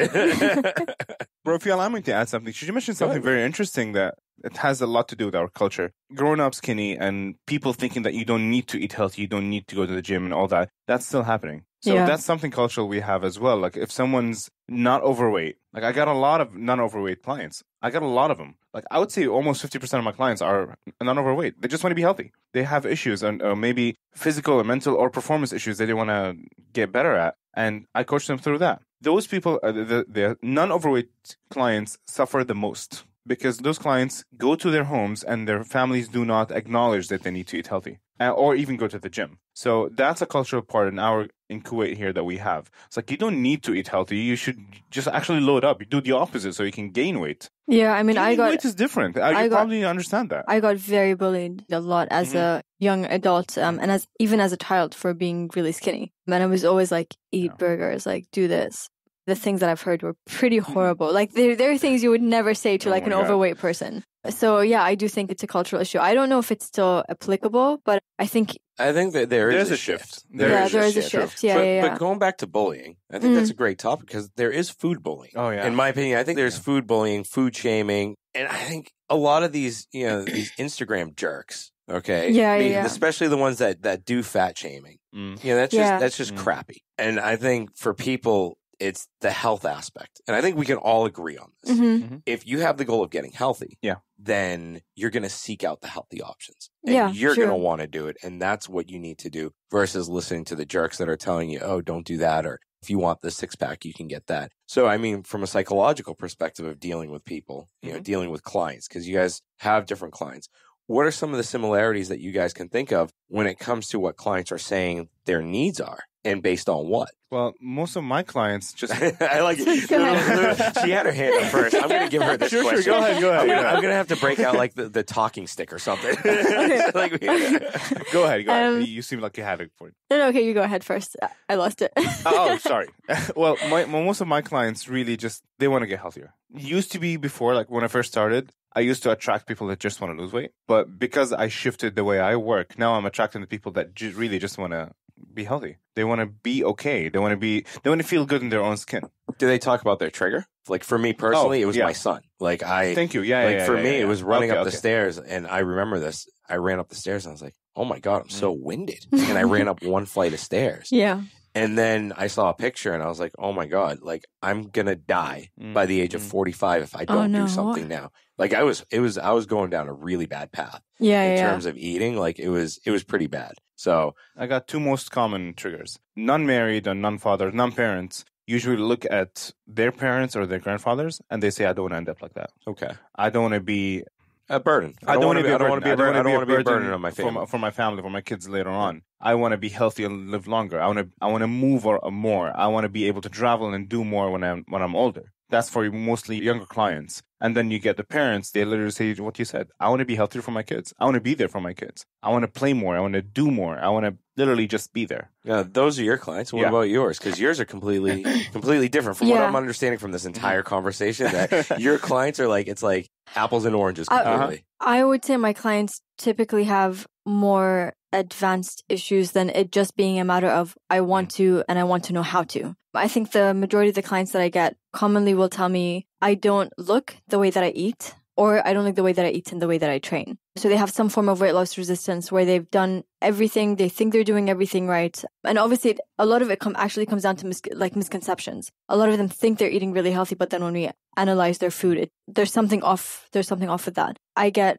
[SPEAKER 3] Bro, if you allow me to add something, should you mention something very interesting that it has a lot to do with our culture? Growing up skinny and people thinking that you don't need to eat healthy, you don't need to go to the gym and all that, that's still happening. So that's something cultural we have as well. Like if someone's not overweight, like I got a lot of non-overweight clients. I got a lot of them. Like I would say almost 50% of my clients are non-overweight. They just want to be healthy. They have issues and maybe physical or mental or performance issues that they want to get better at. And I coach them through that. Those people, the non-overweight clients suffer the most because those clients go to their homes and their families do not acknowledge that they need to eat healthy or even go to the gym. So that's a cultural part in Kuwait here that we have. It's like you don't need to eat healthy. You should just actually load up. You do the opposite so you can gain weight.
[SPEAKER 4] Yeah, I mean,
[SPEAKER 3] Gaining weight is different. You probably understand that.
[SPEAKER 4] I got very bullied a lot as a young adult and even as a child for being really skinny. And I was always like, eat burgers, like do this. The things that I've heard were pretty horrible. Like there are things you would never say to like an overweight person. So yeah, I do think it's a cultural issue. I don't know if it's still applicable, but I think
[SPEAKER 2] that there's a shift.
[SPEAKER 4] There is a shift.
[SPEAKER 2] But going back to bullying, I think that's a great topic because there is food bullying.
[SPEAKER 3] Oh yeah.
[SPEAKER 2] In my opinion, I think there's food bullying, food shaming, and I think a lot of these, these Instagram jerks. Okay. Especially the ones that do fat shaming. That's just crappy. And I think for people, it's the health aspect. And I think we can all agree on this. If you have the goal of getting healthy, then you're going to seek out the healthy options. And you're going to want to do it. And that's what you need to do versus listening to the jerks that are telling you, oh, don't do that. Or if you want the six pack, you can get that. So, I mean, from a psychological perspective of dealing with people, dealing with clients, because you guys have different clients. What are some of the similarities that you guys can think of when it comes to what clients are saying their needs are and based on what?
[SPEAKER 3] Well, most of my clients just...
[SPEAKER 2] I like it. She had her hand up first. I'm going to give her this question.
[SPEAKER 3] Sure, go ahead.
[SPEAKER 2] I'm going to have to break out like the talking stick or something.
[SPEAKER 3] Go ahead. You seem like you had a point.
[SPEAKER 4] No, okay, you go ahead first. I lost it.
[SPEAKER 3] Oh, sorry. Well, most of my clients really they want to get healthier. It used to be before, like when I first started, I used to attract people that just want to lose weight. But because I shifted the way I work, now I'm attracting the people that really just want to be healthy. They want to be okay. They want to feel good in their own skin.
[SPEAKER 2] Do they talk about their trigger? Like for me personally, it was my son. Like
[SPEAKER 3] Thank you.
[SPEAKER 2] For me, it was running up the stairs, and I remember this. I ran up the stairs, and I was like, "Oh my God, I'm so winded!" And I ran up one flight of stairs.
[SPEAKER 4] Yeah.
[SPEAKER 2] And then I saw a picture, and I was like, "Oh my God, like I'm gonna die by the age of 45 if I don't do something now." Like I was going down a really bad path. In terms of eating, like it was pretty bad. So
[SPEAKER 3] I got two most common triggers: non-married and non-fathers, non-parents. Usually look at their parents or their grandfathers, and they say, "I don't want to end up like that."
[SPEAKER 2] Okay,
[SPEAKER 3] I don't want to be
[SPEAKER 2] a burden. I don't want to be a burden on my family,
[SPEAKER 3] for my family, for my kids later on. I want to be healthy and live longer. I want to move more. I want to be able to travel and do more when I'm older. That's for mostly younger clients. And then you get the parents, they literally say what you said. I want to be healthier for my kids. I want to be there for my kids. I want to play more. I want to do more. I want to literally just be there.
[SPEAKER 2] Yeah, those are your clients. What about yours? Because yours are completely different from what I'm understanding from this entire conversation. That your clients are like, it's like apples and oranges completely.
[SPEAKER 4] I would say my clients typically have more advanced issues than it just being a matter of I want to and I want to know how to. I think the majority of the clients that I get commonly will tell me I don't look the way that I eat, or I don't like the way that I eat and the way that I train. So they have some form of weight loss resistance where they've done everything, they think they're doing everything right. And obviously, a lot of it actually comes down to misconceptions. A lot of them think they're eating really healthy, but then when we analyze their food, there's something off with that. I get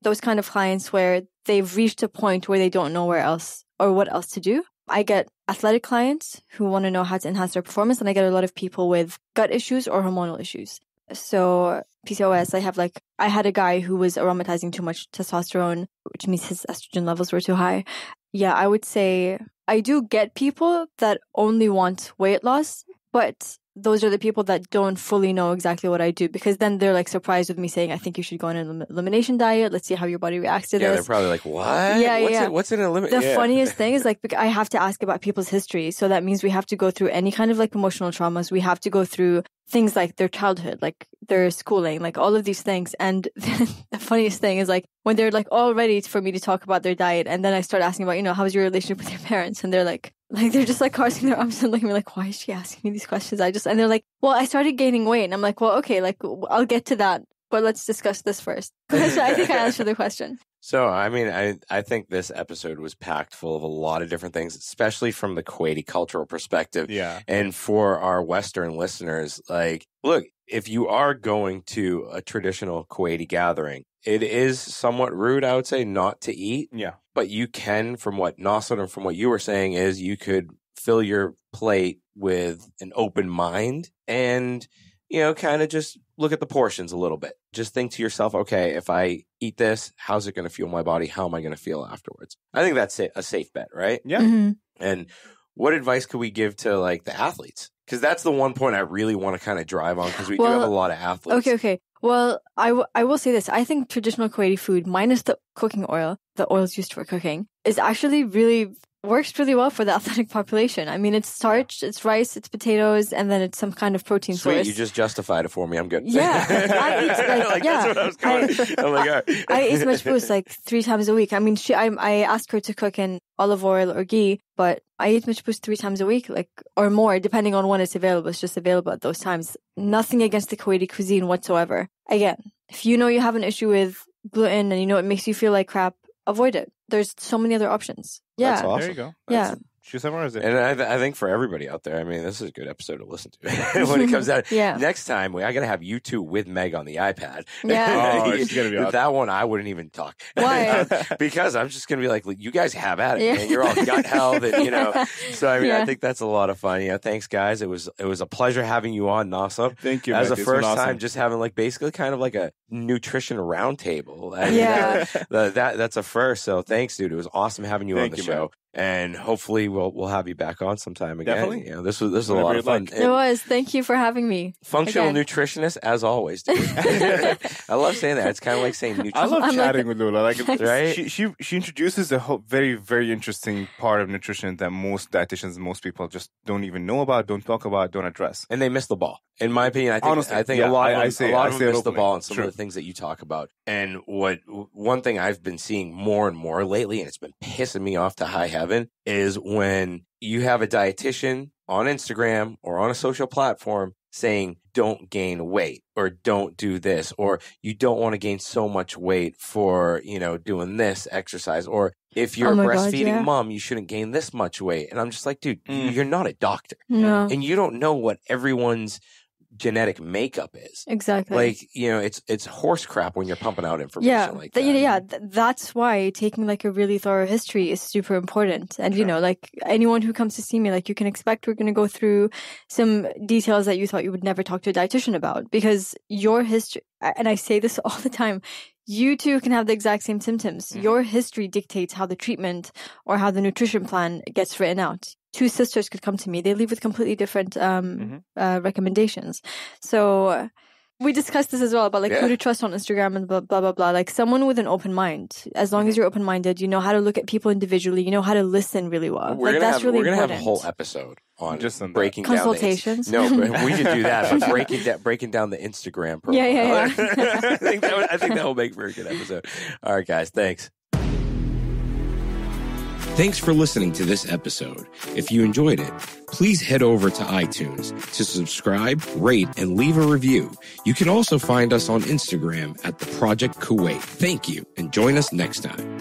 [SPEAKER 4] those kind of clients where they've reached a point where they don't know where else or what else to do. I get athletic clients who want to know how to enhance their performance, and I get a lot of people with gut issues or hormonal issues. So PCOS, I had a guy who was aromatizing too much testosterone, which means his estrogen levels were too high. Yeah, I would say I do get people that only want weight loss, but those are the people that don't fully know exactly what I do, because then they're like surprised with me saying, I think you should go on an elimination diet. Let's see how your body reacts to this.
[SPEAKER 2] Yeah, they're probably like, what? What's an elimination?
[SPEAKER 4] The funniest thing is I have to ask about people's history. So that means we have to go through any kind of like emotional traumas. We have to go through things like their childhood, like their schooling, like all of these things. And the funniest thing is like when they're like all ready for me to talk about their diet, and then I start asking about, how was your relationship with your parents? And they're like they're just like crossing their arms and looking at me like, why is she asking me these questions? And they're like, well, I started gaining weight. And I'm like, well, okay, like I'll get to that, but let's discuss this first. So I think I answered the question.
[SPEAKER 2] So, I mean, I think this episode was packed full of a lot of different things, especially from the Kuwaiti cultural perspective.
[SPEAKER 3] Yeah.
[SPEAKER 2] And for our Western listeners, like, look, if you are going to a traditional Kuwaiti gathering, it is somewhat rude, I would say, not to eat.
[SPEAKER 3] Yeah.
[SPEAKER 2] But you can, from what Nasser and from what you were saying, is you could fill your plate with an open mind and, kind of just look at the portions a little bit. Just think to yourself, okay, if I eat this, how's it going to fuel my body? How am I going to feel afterwards? I think that's a safe bet, right?
[SPEAKER 3] Yeah. Mm-hmm.
[SPEAKER 2] And what advice could we give to like the athletes? Because that's the one point I really want to kind of drive on, because we do have a lot of athletes.
[SPEAKER 4] Okay. Well, I will say this. I think traditional Kuwaiti food, minus the cooking oil, the oils used for cooking, is actually works really well for the athletic population. I mean, it's starch, it's rice, it's potatoes, and then it's some kind of protein source.
[SPEAKER 2] Sweet, you just justified it for me. I'm good.
[SPEAKER 4] Yeah. I eat
[SPEAKER 2] that's what I was going. I'm like, all right.
[SPEAKER 4] I eat majboos like 3 times a week. I mean, I asked her to cook in olive oil or ghee, but I eat majboos 3 times a week, or more, depending on when it's available. It's just available at those times. Nothing against the Kuwaiti cuisine whatsoever. Again, if you have an issue with gluten and it makes you feel like crap, avoid it. There's so many other options. Yeah.
[SPEAKER 2] That's awesome.
[SPEAKER 3] There you go.
[SPEAKER 4] Yeah.
[SPEAKER 3] She summarized it.
[SPEAKER 2] And I think for everybody out there, I mean, this is a good episode to listen to when it comes out.
[SPEAKER 4] Yeah.
[SPEAKER 2] Next time, I got to have you two with Meg on the iPad.
[SPEAKER 4] Yeah.
[SPEAKER 3] It's going to be awesome.
[SPEAKER 2] That one, I wouldn't even talk.
[SPEAKER 4] Why?
[SPEAKER 2] Because I'm just going to be like, you guys have at it, man. You're all gut health, and So I mean, I think that's a lot of fun. Thanks, guys. It was a pleasure having you on, Nasser.
[SPEAKER 3] Thank you.
[SPEAKER 2] As
[SPEAKER 3] Meg.
[SPEAKER 2] a first time, just having basically kind of like a nutrition roundtable.
[SPEAKER 4] Yeah.
[SPEAKER 2] That's a first. So thanks, dude. It was awesome having you on the show.
[SPEAKER 3] Meg.
[SPEAKER 2] And hopefully we'll have you back on sometime again.
[SPEAKER 3] Definitely.
[SPEAKER 2] This was a lot of fun.
[SPEAKER 4] It was. Thank you for having me.
[SPEAKER 2] Functional Nutritionist, as always, dude. I love saying that. It's kind of like saying nutrition.
[SPEAKER 3] I love chatting with Lula.
[SPEAKER 2] Right?
[SPEAKER 3] She introduces a whole very, very interesting part of nutrition that most dietitians and most people just don't even know about, don't talk about, don't address.
[SPEAKER 2] And they miss the ball. In my opinion, I think
[SPEAKER 3] Honestly,
[SPEAKER 2] a lot of them miss the
[SPEAKER 3] openly.
[SPEAKER 2] ball on some
[SPEAKER 3] True.
[SPEAKER 2] of the things that you talk about. And one thing I've been seeing more and more lately, and it's been pissing me off to high heaven, is when you have a dietitian on Instagram or on a social platform saying, don't gain weight or don't do this, or you don't want to gain so much weight for, doing this exercise, or if you're a breastfeeding mom, you shouldn't gain this much weight. And I'm just like, dude, you're not a doctor.
[SPEAKER 4] No.
[SPEAKER 2] And you don't know what everyone's genetic makeup is.
[SPEAKER 4] Exactly.
[SPEAKER 2] It's horse crap when you're pumping out information like that.
[SPEAKER 4] That's why taking a really thorough history is super important. And anyone who comes to see me, you can expect we're going to go through some details that you thought you would never talk to a dietitian about, because your history, and I say this all the time, you too can have the exact same symptoms. Mm-hmm. Your history dictates how the treatment or how the nutrition plan gets written out. 2 sisters could come to me. They leave with completely different recommendations. So We discussed this as well about like who to trust on Instagram and blah, blah, blah, blah. Like someone with an open mind. As long as you're open-minded, you know how to look at people individually. You know how to listen really well.
[SPEAKER 2] We're
[SPEAKER 4] like that's really important.
[SPEAKER 2] We're going to have a whole episode on
[SPEAKER 3] just on
[SPEAKER 2] breaking down
[SPEAKER 4] consultations.
[SPEAKER 2] No, but we should do that. But breaking down the Instagram profile.
[SPEAKER 4] Yeah.
[SPEAKER 2] I think that will make for a good episode. All right, guys. Thanks.
[SPEAKER 1] Thanks for listening to this episode. If you enjoyed it, please head over to iTunes to subscribe, rate, and leave a review. You can also find us on Instagram at The Project Kuwait. Thank you, and join us next time.